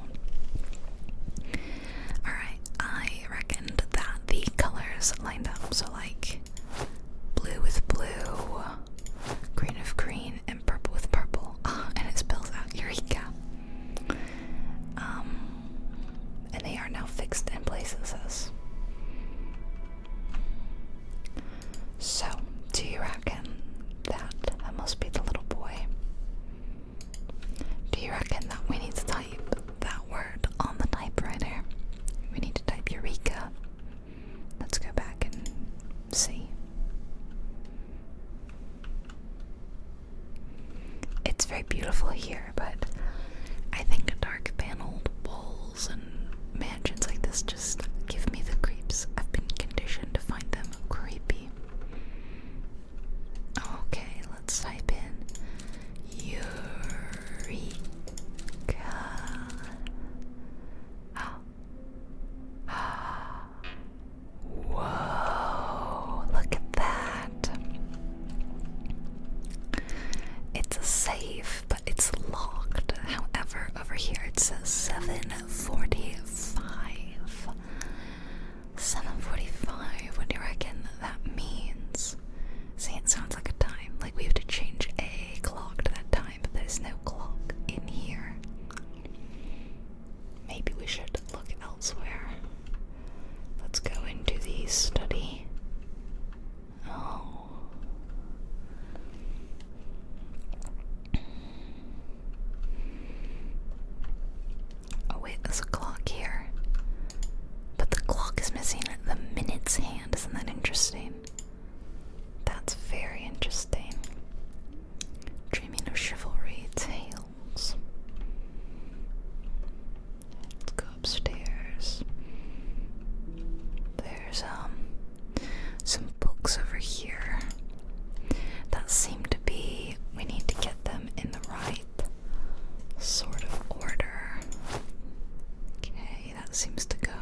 Alright, I reckoned that the colors lined up, so like blue with blue, green with green, and purple with purple. And it spells out Eureka. And they are now fixed in place, it says. So, do you reckon that must be the little boy? Do you reckon that we need to type that word on the typewriter? We need to type Eureka. Let's go back and see. It's very beautiful here, but I think dark paneled walls and mansions like this just give me the creeps. I've been conditioned to find them creepy. Okay, let's type in Eureka. Whoa, look at that. It's a safe, but it's locked. However, over here it says 7:45. 7:45, what do you reckon that means? See, it sounds like a time. Like we have to change a clock to that time, but there's no clock in here. Maybe we should look elsewhere. Let's go into the study. Oh. Oh wait, there's a clock here. But the clock is missing the minutes hand. Isn't that interesting? That's very interesting. Dreaming of chivalry tales. Let's go upstairs. There's some books over here that seem to be, we need to get them in the right sort of order. Okay, that seems to go.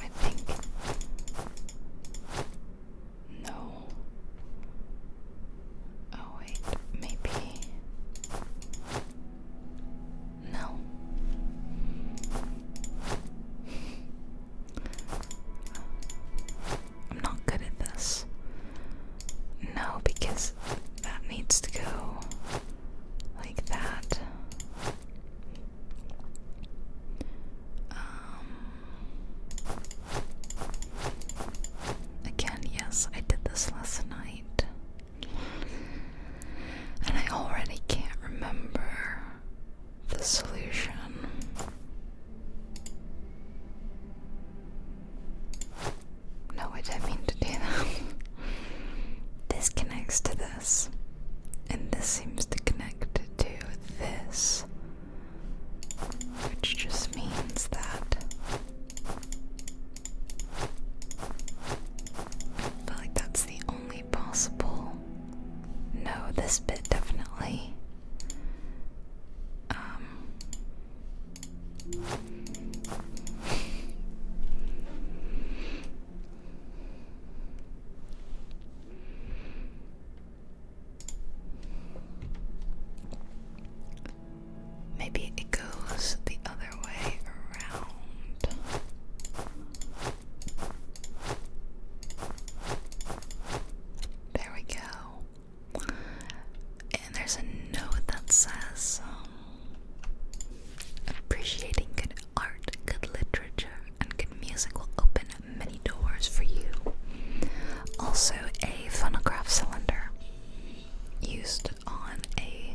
I think. No. Oh, also a phonograph cylinder used on a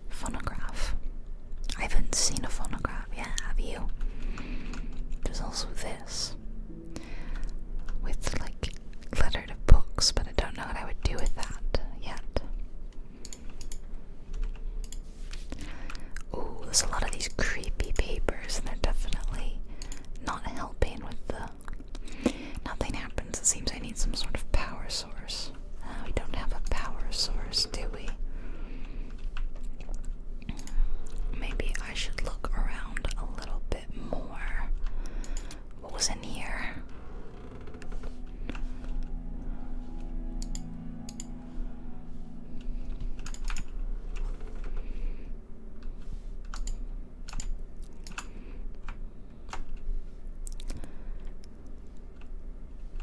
phonograph. I haven't seen a phonograph yet, have you? There's also this with like lettered books, but I don't know what I would do with that yet. Ooh, there's a lot of these creepy papers, and they're definitely not helping with the... Nothing happens. It seems I need some sort of power source. We don't have a power source, do we? Maybe I should look around a little bit more. What was in here?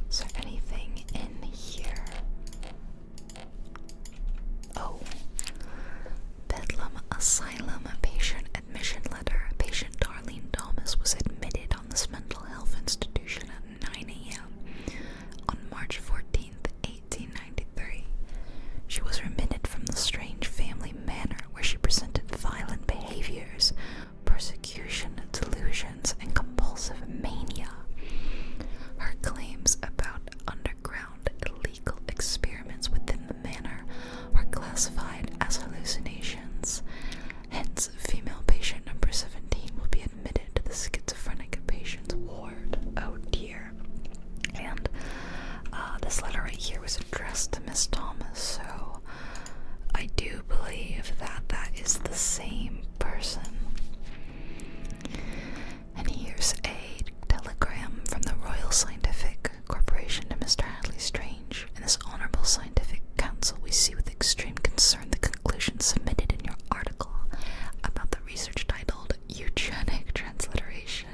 Is there anything in here? Oh. Bedlam Asylum patient admission letter. Patient Darlene Thomas was admitted on this mental health institution at 9 a.m. on March 14th, 1893. She was remitted from the strange family Manor, where she presented violent behaviors, persecution, delusions, and compulsive mania. Her claims about underground illegal experiments within the manor are classified as hallucinations. Hence, female patient number 17 will be admitted to the schizophrenic patient's ward. Oh dear. And this letter right here was addressed to Miss Thomas, so I do believe that that is the same person. And here's a telegram from the Royal Scientific Corporation to Mr. Hadley Strange. In this honorable scientific council, we see with extreme concern the conclusions submitted in your article about the research titled Eugenic Transliteration.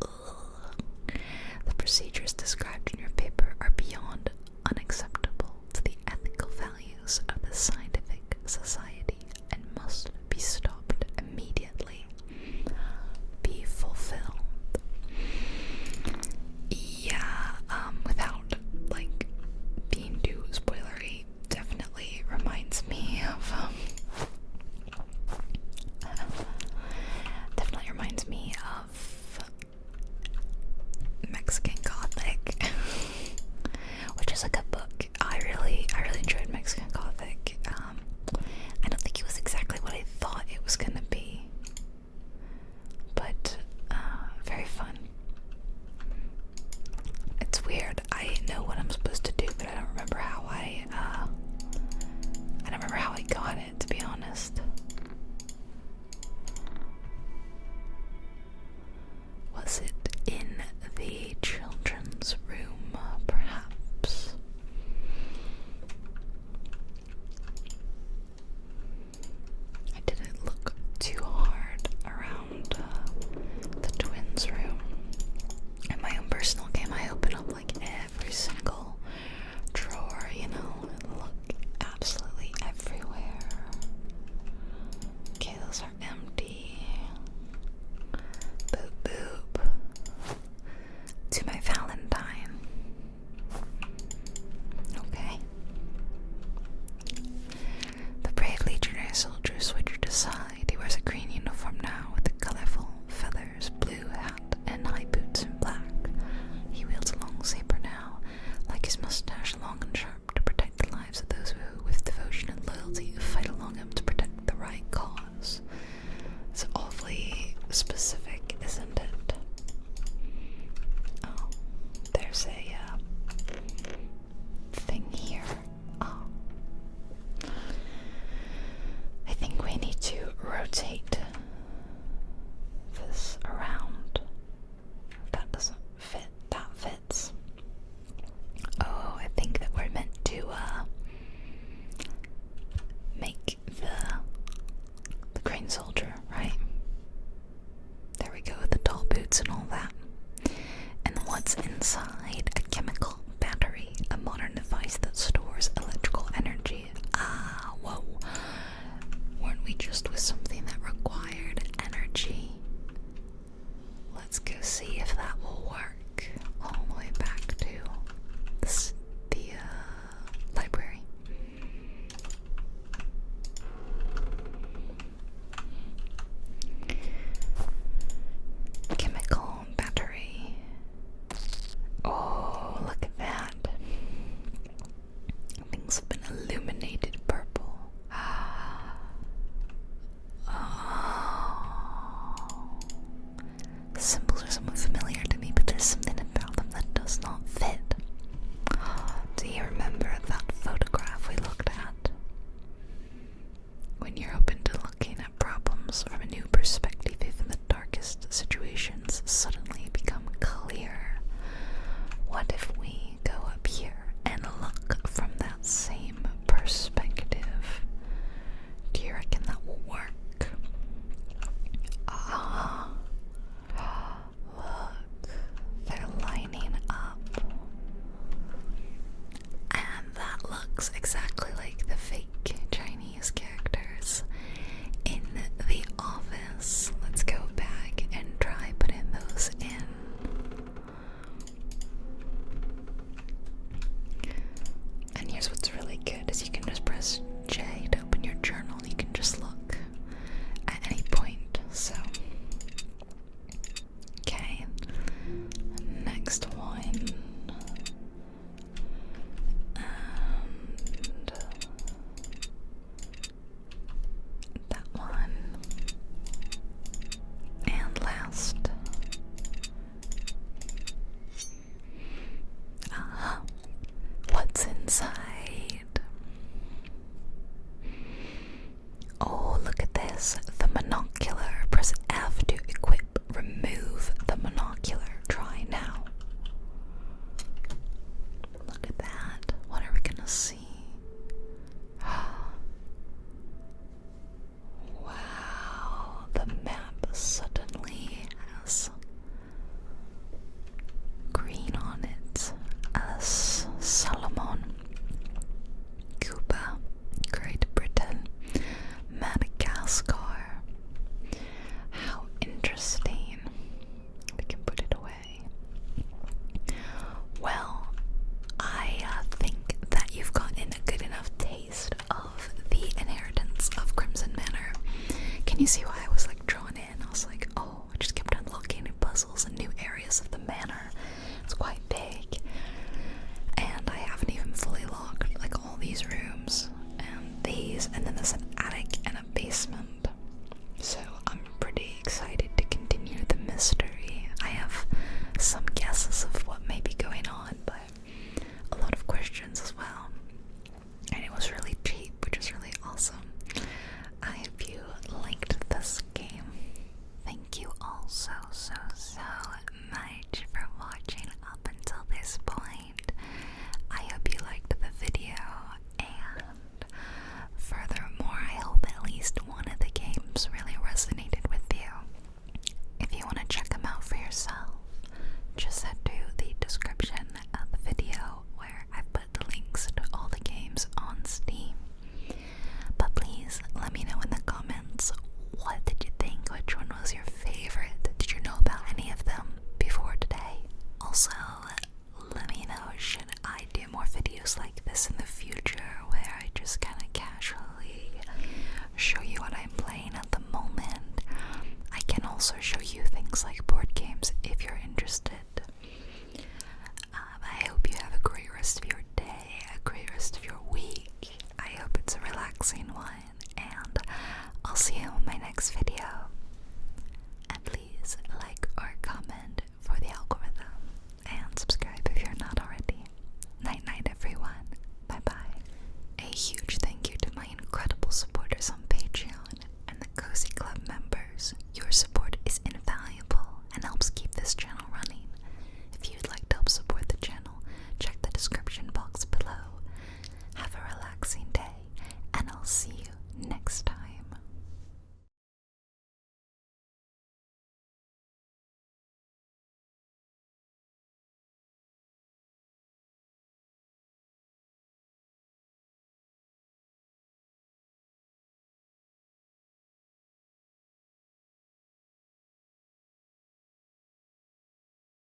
Ugh. The procedures described in your paper are beyond unacceptable to the ethical values of the scientific society and must be stopped immediately. inside. Oh, look at this. The monocular. Press F to equip. Remove the monocular. Try now. Look at that. What are we gonna see? Wow, the map suddenly has green on it. Solomon, Cuba, Great Britain, Madagascar. How interesting. We can put it away. Well, I think that you've gotten a good enough taste of the inheritance of Crimson Manor. Can you see why I was like drawn in? I was like, oh, I just kept unlocking new puzzles and new areas of the manor. It's quite big. And I haven't even fully locked like all these rooms and these, and then there's an attic and a basement. So I'm pretty excited to continue the mystery. I have some guesses of what may be going on, but a lot of questions as well. And it was really cheap, which is really awesome. I hope you liked this game. Thank you all so much for watching up until this point. I hope you liked the video, and furthermore, I hope at least one of the games really resonated with you. If you want to check them out for yourself, just head to the description of the video where I put the links to all the games on Steam. But please let me know in the comments, what did you think? Which one was your favorite? Did you know about any of them before today? Also, let me know, should I do more videos like this in the future where I just kind of casually show you what I'm playing at the moment? I can also show you things like board games if you're interested. I hope you have a great rest of your day, a great rest of your week. I hope it's a relaxing one, and I'll see you in my next video.